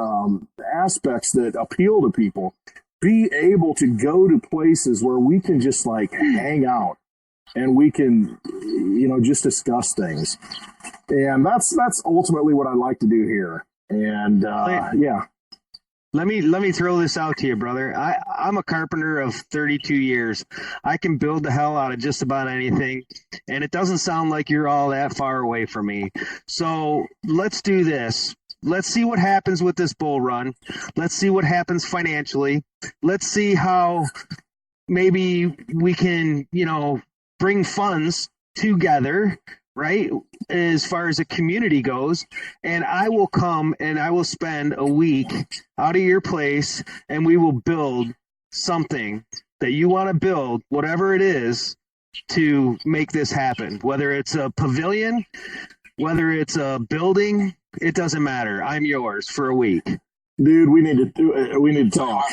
aspects that appeal to people. Be able to go to places where we can just hang out and we can, just discuss things. And that's ultimately what I like to do here. And yeah. Let me throw this out to you, brother. I'm a carpenter of 32 years. I can build the hell out of just about anything, and it doesn't sound like you're all that far away from me. So let's do this. Let's see what happens with this bull run. Let's see what happens financially. Let's see how maybe we can, bring funds together, right, as far as a community goes. And I will come and I will spend a week out of your place, and we will build something that you want to build, whatever it is, to make this happen. Whether it's a pavilion, whether it's a building, it doesn't matter. I'm yours for a week. Dude, we need to talk.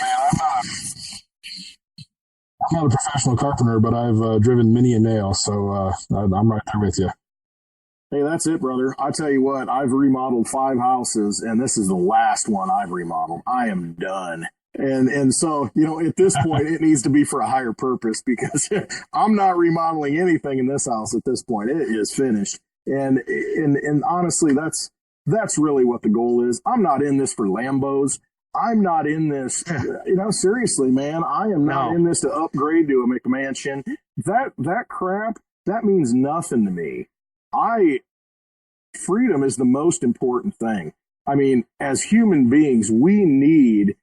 I'm not a professional carpenter, but I've driven many a nail, so I'm right there with you. Hey, that's it, brother. I tell you what, I've remodeled 5 houses, and this is the last one I've remodeled. I am done. And so, at this point, it needs to be for a higher purpose because I'm not remodeling anything in this house at this point. It is finished. And honestly, that's really what the goal is. I'm not in this for Lambos. I'm not in this, seriously, man. I am not in this to upgrade to a McMansion. That crap, that means nothing to me. Freedom is the most important thing. I mean, as human beings, we need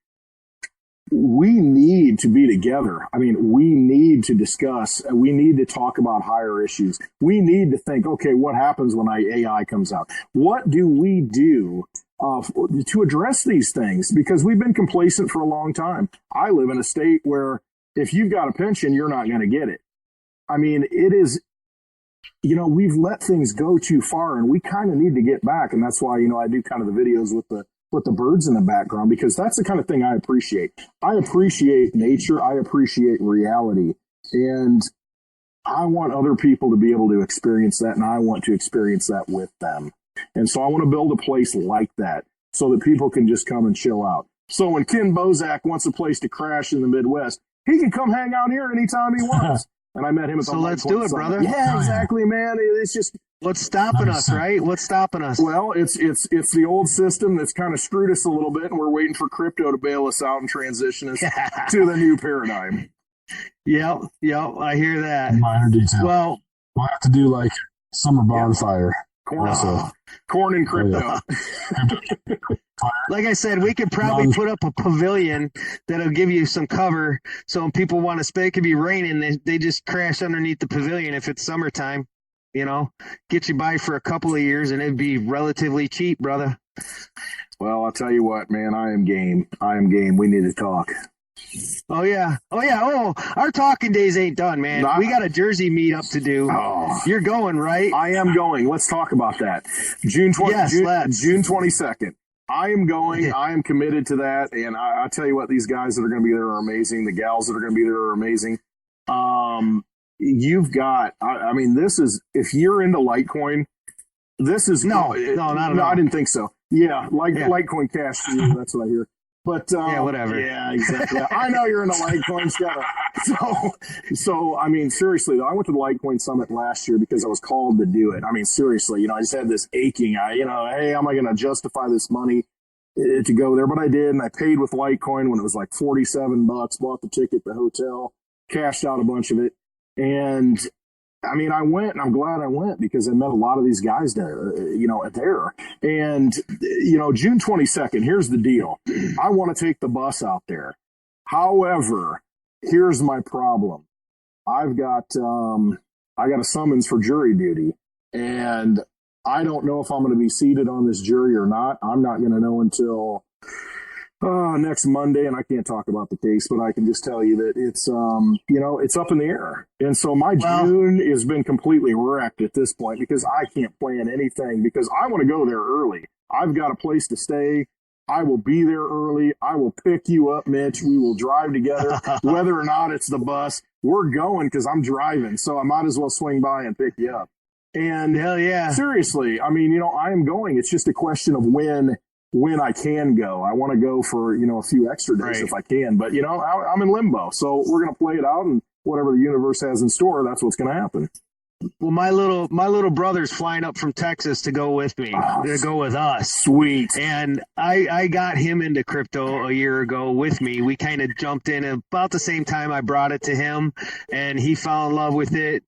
to be together. I mean, we need to discuss, we need to talk about higher issues. We need to think, okay, what happens when AI comes out? What do we do to address these things? Because we've been complacent for a long time. I live in a state where if you've got a pension, you're not going to get it. I mean, it is, we've let things go too far, and we kind of need to get back. And that's why, I do kind of the videos with the birds in the background, because that's the kind of thing I appreciate. I appreciate nature. I appreciate reality. And I want other people to be able to experience that, and I want to experience that with them. And so I want to build a place like that so that people can just come and chill out. So when Ken Bozak wants a place to crash in the Midwest, he can come hang out here anytime he wants. And I met him at the So let's do it, brother. Yeah, exactly, man. It's just what's stopping us, right? What's stopping us? Well, it's the old system that's kind of screwed us a little bit, and we're waiting for crypto to bail us out and transition us to the new paradigm. Yep, I hear that. Minor detail. Well, we'll have to do like summer bonfire. Corn and crypto. Like I said, we could probably put up a pavilion that'll give you some cover. So when people want to stay, it could be raining, they just crash underneath the pavilion if it's summertime. Get you by for a couple of years, and it'd be relatively cheap, brother. Well, I'll tell you what, man, I am game. We need to talk. Oh, yeah. Oh, our talking days ain't done, man. We got a Jersey meetup to do. Oh. You're going, right? I am going. Let's talk about that. June 22nd. I am going. I am committed to that. And I tell you what, these guys that are going to be there are amazing. The gals that are going to be there are amazing. You've got, this is, if you're into Litecoin, this is. No, not at all. I didn't think so. Yeah, Litecoin Cash for you. That's what I hear. But whatever. Yeah, exactly. I know you're into Litecoin stuff. So seriously, though, I went to the Litecoin Summit last year because I was called to do it. Seriously, I just had this aching. Hey, how am I going to justify this money to go there? But I did, and I paid with Litecoin when it was like $47. Bought the ticket, the hotel, cashed out a bunch of it, and I went, and I'm glad I went because I met a lot of these guys there, there. And, June 22nd, here's the deal. I want to take the bus out there. However, here's my problem. I got a summons for jury duty, and I don't know if I'm going to be seated on this jury or not. I'm not going to know until next Monday, and I can't talk about the case, but I can just tell you that it's it's up in the air. And so my June has been completely wrecked at this point because I can't plan anything because I want to go there early. I've got a place to stay. I will be there early. I will pick you up, Mitch. We will drive together, whether or not it's the bus. We're going because I'm driving, so I might as well swing by and pick you up. And hell yeah, seriously, I am going. It's just a question of when I can go. I want to go for, a few extra days if I can, but I'm in limbo. So we're going to play it out, and whatever the universe has in store, that's what's going to happen. Well, my little brother's flying up from Texas to go with me, to go with us. Sweet. And I got him into crypto a year ago with me. We kind of jumped in about the same time I brought it to him, and he fell in love with it.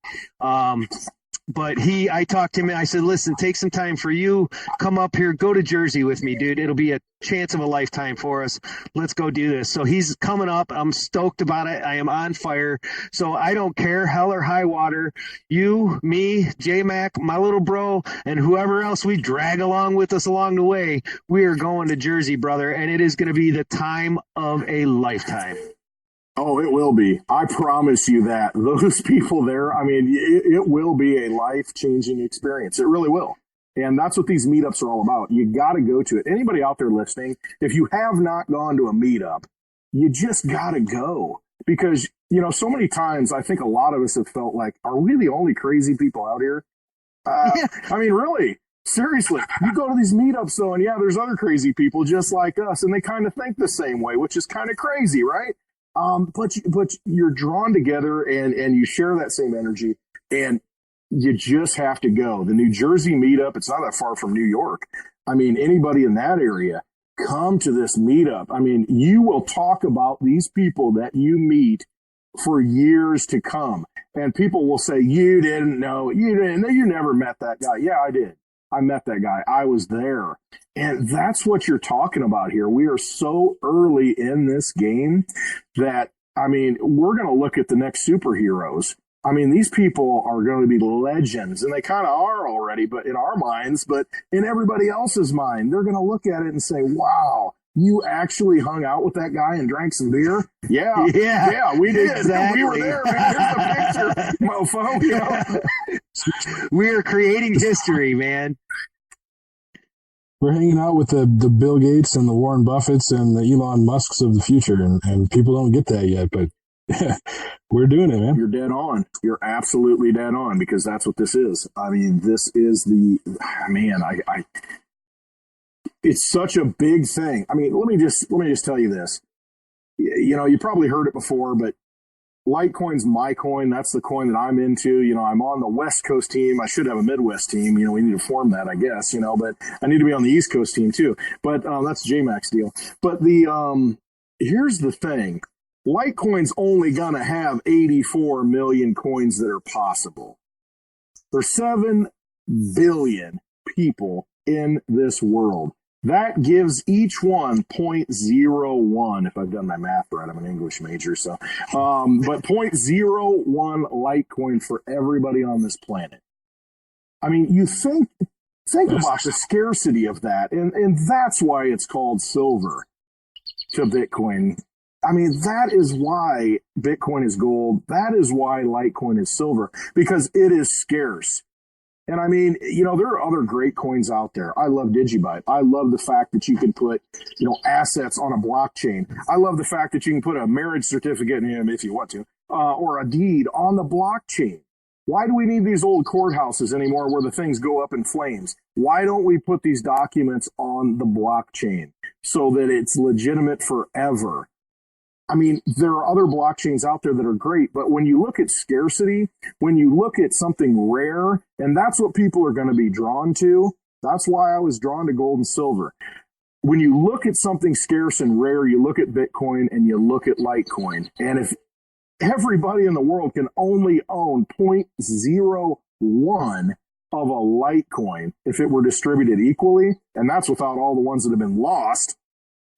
But I talked to him and I said, listen, take some time for you. Come up here, go to Jersey with me, dude. It'll be a chance of a lifetime for us. Let's go do this. So he's coming up. I'm stoked about it. I am on fire. So I don't care, hell or high water. You, me, J-Mac, my little bro, and whoever else we drag along with us along the way, we are going to Jersey, brother. And it is going to be the time of a lifetime. Oh, it will be. I promise you that. Those people there, it will be a life-changing experience. It really will. And that's what these meetups are all about. You got to go to it. Anybody out there listening, if you have not gone to a meetup, you just got to go. Because, so many times I think a lot of us have felt like, are we the only crazy people out here? Really? Seriously, you go to these meetups though, and yeah, there's other crazy people just like us, and they kind of think the same way, which is kind of crazy, right? But you're drawn together, and you share that same energy, and you just have to go. The New Jersey meetup, it's not that far from New York. I mean, anybody in that area, come to this meetup. I mean, you will talk about these people that you meet for years to come, and people will say, you didn't know, you never met that guy. Yeah, I did. I met that guy. I was there. And that's what you're talking about here. We are so early in this game that, I mean, we're going to look at the next superheroes. I mean, these people are going to be legends, and they kind of are already, but in our minds, but in everybody else's mind, they're going to look at it and say, wow, you actually hung out with that guy and drank some beer? Yeah, we did. Exactly. We were there, man. Here's the picture, mofo. You know? We are creating history, man. We're hanging out with the Bill Gates and the Warren Buffetts and the Elon Musks of the future, and people don't get that yet, but we're doing it, man. You're dead on. You're absolutely dead on, because that's what this is. I mean, this is it's such a big thing. I mean, let me just tell you this. You know, you probably heard it before, but Litecoin's my coin. That's the coin that I'm into. You know, I'm on the West Coast team. I should have a Midwest team. You know, we need to form that, I guess, you know, but I need to be on the East Coast team too. But that's J-Max deal. But here's the thing. Litecoin's only going to have 84 million coins that are possible. There's 7 billion people in this world. That gives each one 0.01, if I've done my math right. I'm an English major, so. But 0.01 Litecoin for everybody on this planet. I mean, you think about the scarcity of that, and that's why it's called silver to Bitcoin. I mean, that is why Bitcoin is gold. That is why Litecoin is silver, because it is scarce. And I mean, you know, there are other great coins out there. I love Digibyte. I love the fact that you can put, you know, assets on a blockchain. I love the fact that you can put a marriage certificate in him if you want to, or a deed on the blockchain. Why do we need these old courthouses anymore where the things go up in flames? Why don't we put these documents on the blockchain so that it's legitimate forever? I mean, there are other blockchains out there that are great, but when you look at scarcity, when you look at something rare, and that's what people are going to be drawn to, that's why I was drawn to gold and silver. When you look at something scarce and rare, you look at Bitcoin and you look at Litecoin. And if everybody in the world can only own 0.01 of a Litecoin, if it were distributed equally, and that's without all the ones that have been lost,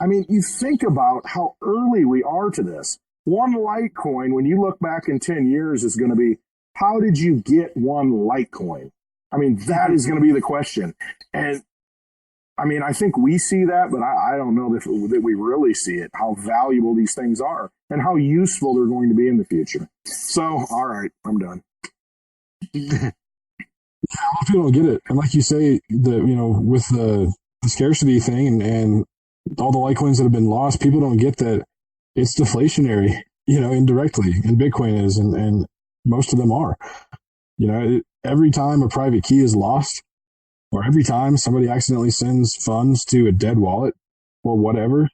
I mean, you think about how early we are to this. One Litecoin, when you look back in 10 years, is going to be, how did you get one Litecoin? I mean, that is going to be the question. And I mean, I think we see that, but I don't know that we really see it, how valuable these things are and how useful they're going to be in the future. So, all right, I'm done. Yeah, a lot of people don't get it. And like you say, with the scarcity thing and all the Litecoins that have been lost, people don't get that it's deflationary, indirectly, and Bitcoin is, and most of them are. Every time a private key is lost, or every time somebody accidentally sends funds to a dead wallet or whatever,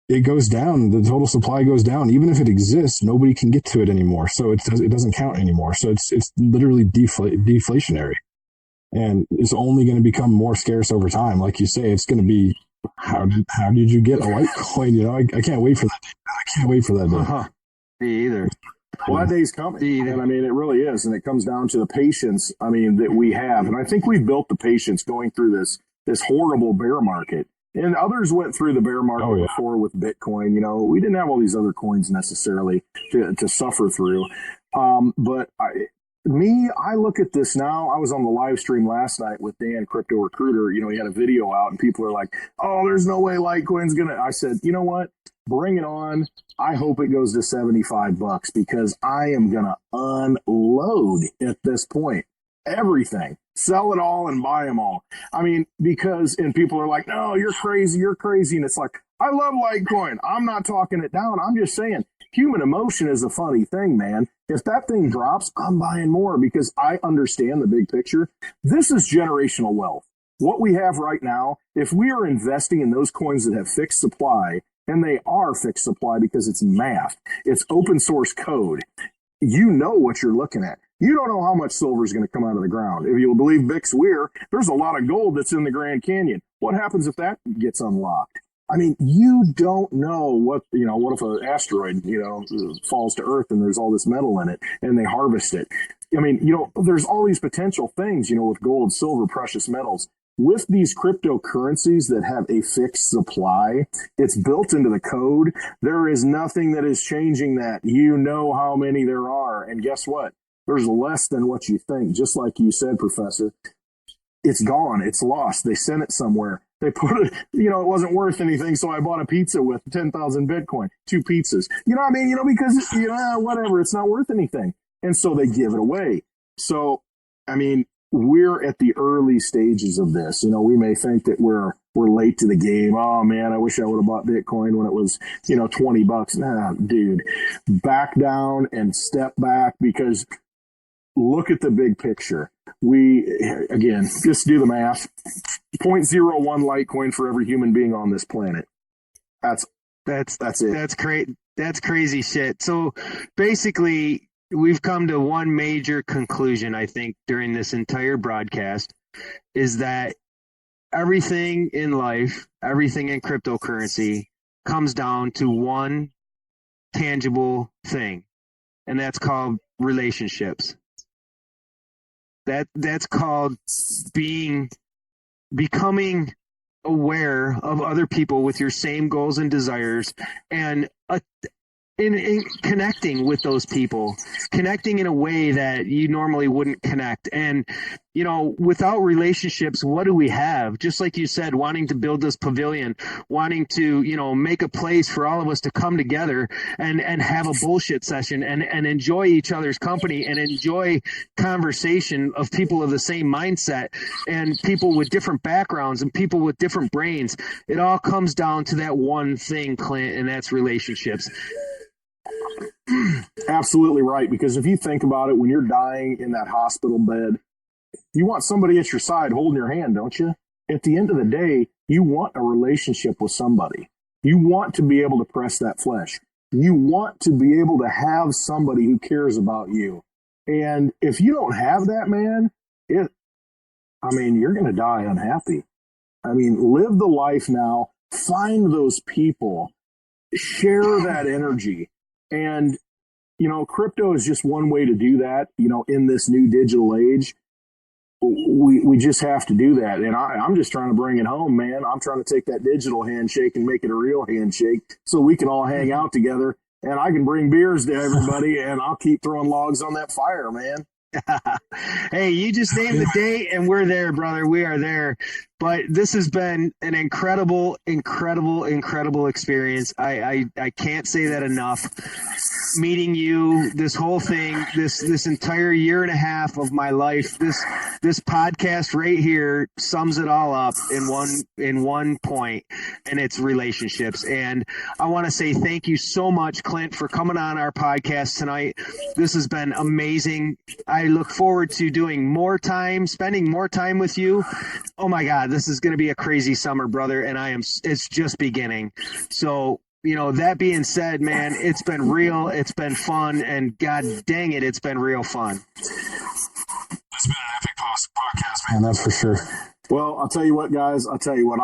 it goes down. The total supply goes down. Even if it exists, nobody can get to it anymore. So it doesn't count anymore. So it's literally deflationary. And it's only going to become more scarce over time. Like you say, it's going to be, how did you get a Litecoin? I can't wait for that. I can't wait for that day. Me either. Well, that day's coming. And I mean, it really is. And it comes down to the patience, that we have. And I think we've built the patience going through this horrible bear market. And others went through the bear market before with Bitcoin. We didn't have all these other coins necessarily to suffer through. But I look at this now. I was on the live stream last night with Dan, Crypto Recruiter. He had a video out and people are like, oh, there's no way Litecoin's going to. I said, you know what? Bring it on. I hope it goes to $75 because I am going to unload at this point everything. Sell it all and buy them all. And people are like, no, you're crazy. And it's like, I love Litecoin. I'm not talking it down. I'm just saying, human emotion is a funny thing, man. If that thing drops, I'm buying more because I understand the big picture. This is generational wealth. What we have right now, if we are investing in those coins that have fixed supply, and they are fixed supply because it's math, it's open source code, you know what you're looking at. You don't know how much silver is going to come out of the ground. If you'll believe Bix Weir, there's a lot of gold that's in the Grand Canyon. What happens if that gets unlocked? I mean, you don't know what if an asteroid, falls to Earth and there's all this metal in it and they harvest it. I mean, there's all these potential things, with gold, silver, precious metals. With these cryptocurrencies that have a fixed supply, it's built into the code. There is nothing that is changing that. You know how many there are. And guess what? There's less than what you think. Just like you said, Professor, it's gone. It's lost. They sent it somewhere. They put it, it wasn't worth anything. So I bought a pizza with 10,000 Bitcoin, 2 pizzas. You know what I mean? Because, whatever, it's not worth anything. And so they give it away. So, I mean, we're at the early stages of this. We may think that we're late to the game. Oh man, I wish I would have bought Bitcoin when it was, $20. Nah, dude, back down and step back because look at the big picture. Again, just do the math. 0.01 Litecoin for every human being on this planet. That's it. That's great. That's crazy shit. So basically, we've come to one major conclusion, I think, during this entire broadcast, is that everything in life, everything in cryptocurrency comes down to one tangible thing, and that's called relationships. That's called becoming aware of other people with your same goals and desires, and in connecting with those people, connecting in a way that you normally wouldn't connect. And, without relationships, what do we have? Just like you said, wanting to build this pavilion, wanting to, make a place for all of us to come together and have a bullshit session and enjoy each other's company and enjoy conversation of people of the same mindset and people with different backgrounds and people with different brains. It all comes down to that one thing, Clint, and that's relationships. Absolutely right. Because if you think about it, when you're dying in that hospital bed, you want somebody at your side holding your hand, don't you? At the end of the day, you want a relationship with somebody. You want to be able to press that flesh. You want to be able to have somebody who cares about you. And if you don't have that, man, you're going to die unhappy. Live the life now, find those people, share that energy. And, crypto is just one way to do that, in this new digital age. We just have to do that. And I'm just trying to bring it home, man. I'm trying to take that digital handshake and make it a real handshake so we can all hang out together and I can bring beers to everybody and I'll keep throwing logs on that fire, man. Hey, you just named the date and we're there, brother. We are there. But this has been an incredible experience. I can't say that enough. Meeting you, this whole thing, this entire year and a half of my life, this podcast right here sums it all up in one point, and it's relationships. And I want to say thank you so much, Clint, for coming on our podcast tonight. This has been amazing. I look forward to spending more time with you. Oh my God, this is going to be a crazy summer, brother, and it's just beginning. So, that being said, man, it's been real, it's been fun, and God dang it, it's been real fun. It's been an epic podcast, man, that's for sure. Well, I'll tell you what, guys. I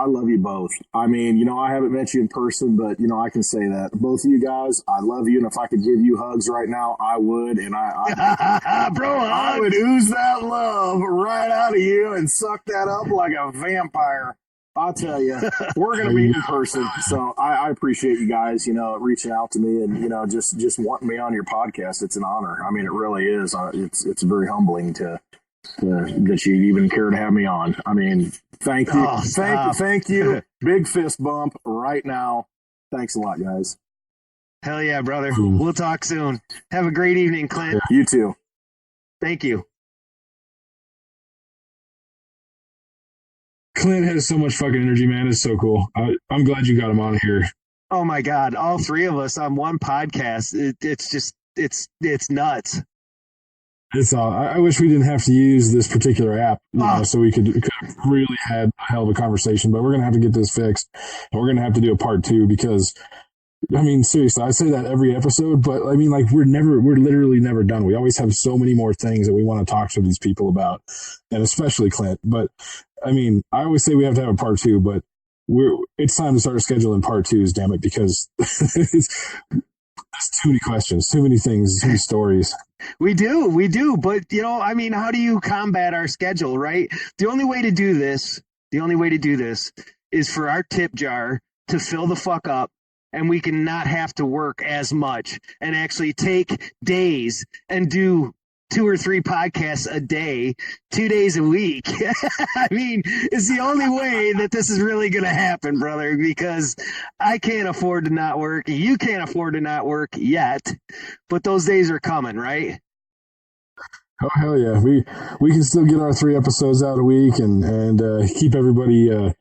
love you both. I haven't met you in person, but, I can say that. Both of you guys, I love you. And if I could give you hugs right now, I would. And I would ooze that love right out of you and suck that up like a vampire. I'll tell you, we're going to meet in person. So I appreciate you guys, reaching out to me and, just wanting me on your podcast. It's an honor. It really is. It's very humbling that you even care to have me on. Thank you. Thank you. Big fist bump right now. Thanks a lot, guys. Hell yeah, brother. We'll talk soon. Have a great evening, Clint. You too. Thank you. Clint has so much fucking energy, man. It's so cool. I'm glad you got him on here. Oh my God. All three of us on one podcast. It's nuts. It's all. I wish we didn't have to use this particular app, so we could have really had a hell of a conversation. But we're gonna have to get this fixed, and we're gonna have to do a part 2 because, I mean, seriously, I say that every episode, but I mean, like we're literally never done. We always have so many more things that we want to talk to these people about, and especially Clint. But I mean, I always say we have to have a part 2, but it's time to start scheduling part 2s, damn it, because there's too many questions, too many things, too many stories. We do. But, I mean, how do you combat our schedule, right? The only way to do this is for our tip jar to fill the fuck up, and we can not have to work as much and actually take days and do 2 or 3 podcasts a day, 2 days a week. I mean, it's the only way that this is really going to happen, brother, because I can't afford to not work. You can't afford to not work yet, but those days are coming, right? Oh, hell yeah. We can still get our 3 episodes out a week and keep everybody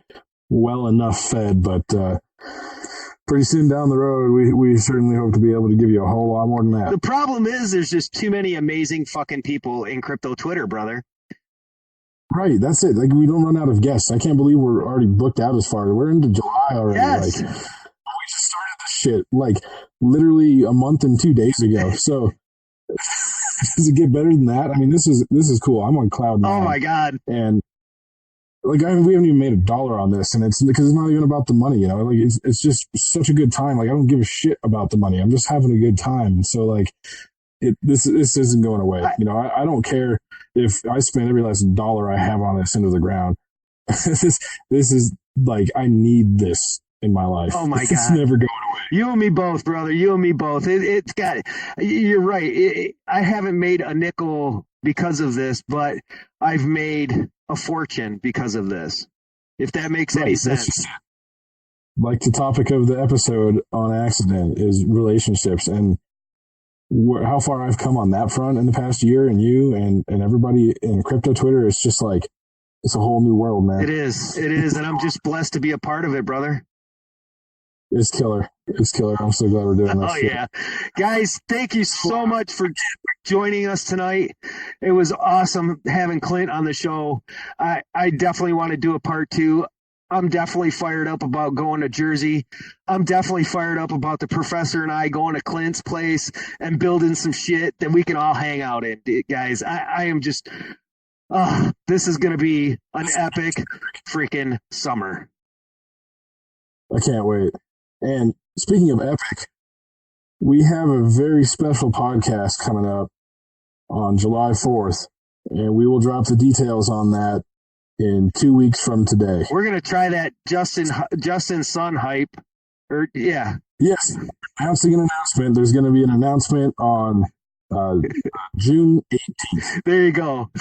well enough fed, but pretty soon down the road, we certainly hope to be able to give you a whole lot more than that. The problem is there's just too many amazing fucking people in crypto Twitter, brother. Right, that's it. Like, we don't run out of guests. I can't believe we're already booked out as far. We're into July already. Yes. Like, we just started this shit, like, literally a month and 2 days ago. So, does it get better than that? I mean, this is cool. I'm on cloud nine. Oh, my God. And like, we haven't even made $1 on this, and it's because it's not even about the money, like it's just such a good time. Like, I don't give a shit about the money. I'm just having a good time. And so, like, this isn't going away. I don't care if I spend every last dollar I have on this into the ground. this is like, I need this in my life. Oh my God. It's never going away. You and me both, brother. You and me both. It's got, you're right. I haven't made a nickel because of this, but I've made a fortune because of this, if that makes any sense. Like, the topic of the episode on accident is relationships, and how far I've come on that front in the past year, and you and everybody in crypto Twitter, it's just like, it's a whole new world, man. It is, and I'm just blessed to be a part of it, brother. It's killer. I'm so glad we're doing this. Oh, yeah. Guys, thank you so much for joining us tonight. It was awesome having Clint on the show. I definitely want to do a part 2. I'm definitely fired up about going to Jersey. I'm definitely fired up about the professor and I going to Clint's place and building some shit that we can all hang out in, guys. I am just, this is going to be an epic freaking summer. I can't wait. And speaking of epic, we have a very special podcast coming up on July 4th, and we will drop the details on that in 2 weeks from today. We're going to try that Justin Sun hype. Yes. Announcing an announcement. There's going to be an announcement on June 18th. There you go.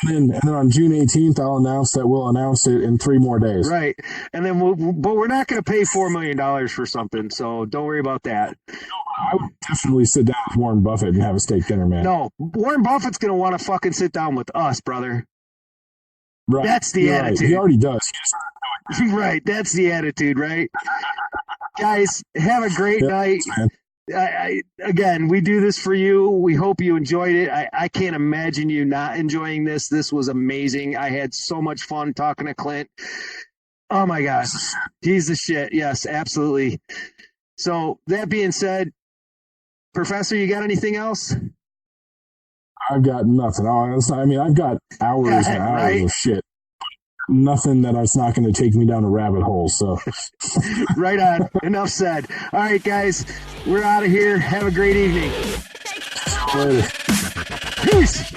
And then on June 18th, I'll announce that we'll announce it in 3 more days. Right. And then but we're not going to pay $4 million for something, so don't worry about that. I would definitely sit down with Warren Buffett and have a steak dinner, man. No, Warren Buffett's going to want to fucking sit down with us, brother. Right. That's the attitude. Right. He already does. Right. That's the attitude, right? Guys, have a great night. Man. Again, we do this for you. We hope you enjoyed it. I can't imagine you not enjoying this. This was amazing. I had so much fun talking to Clint. Oh my gosh. He's the shit. Yes, absolutely. So that being said, Professor, you got anything else? I've got nothing. I've got hours and hours Right? of shit. Nothing that it's not going to take me down a rabbit hole. So, Right on. Enough said. All right, guys, we're out of here. Have a great evening. later. Peace.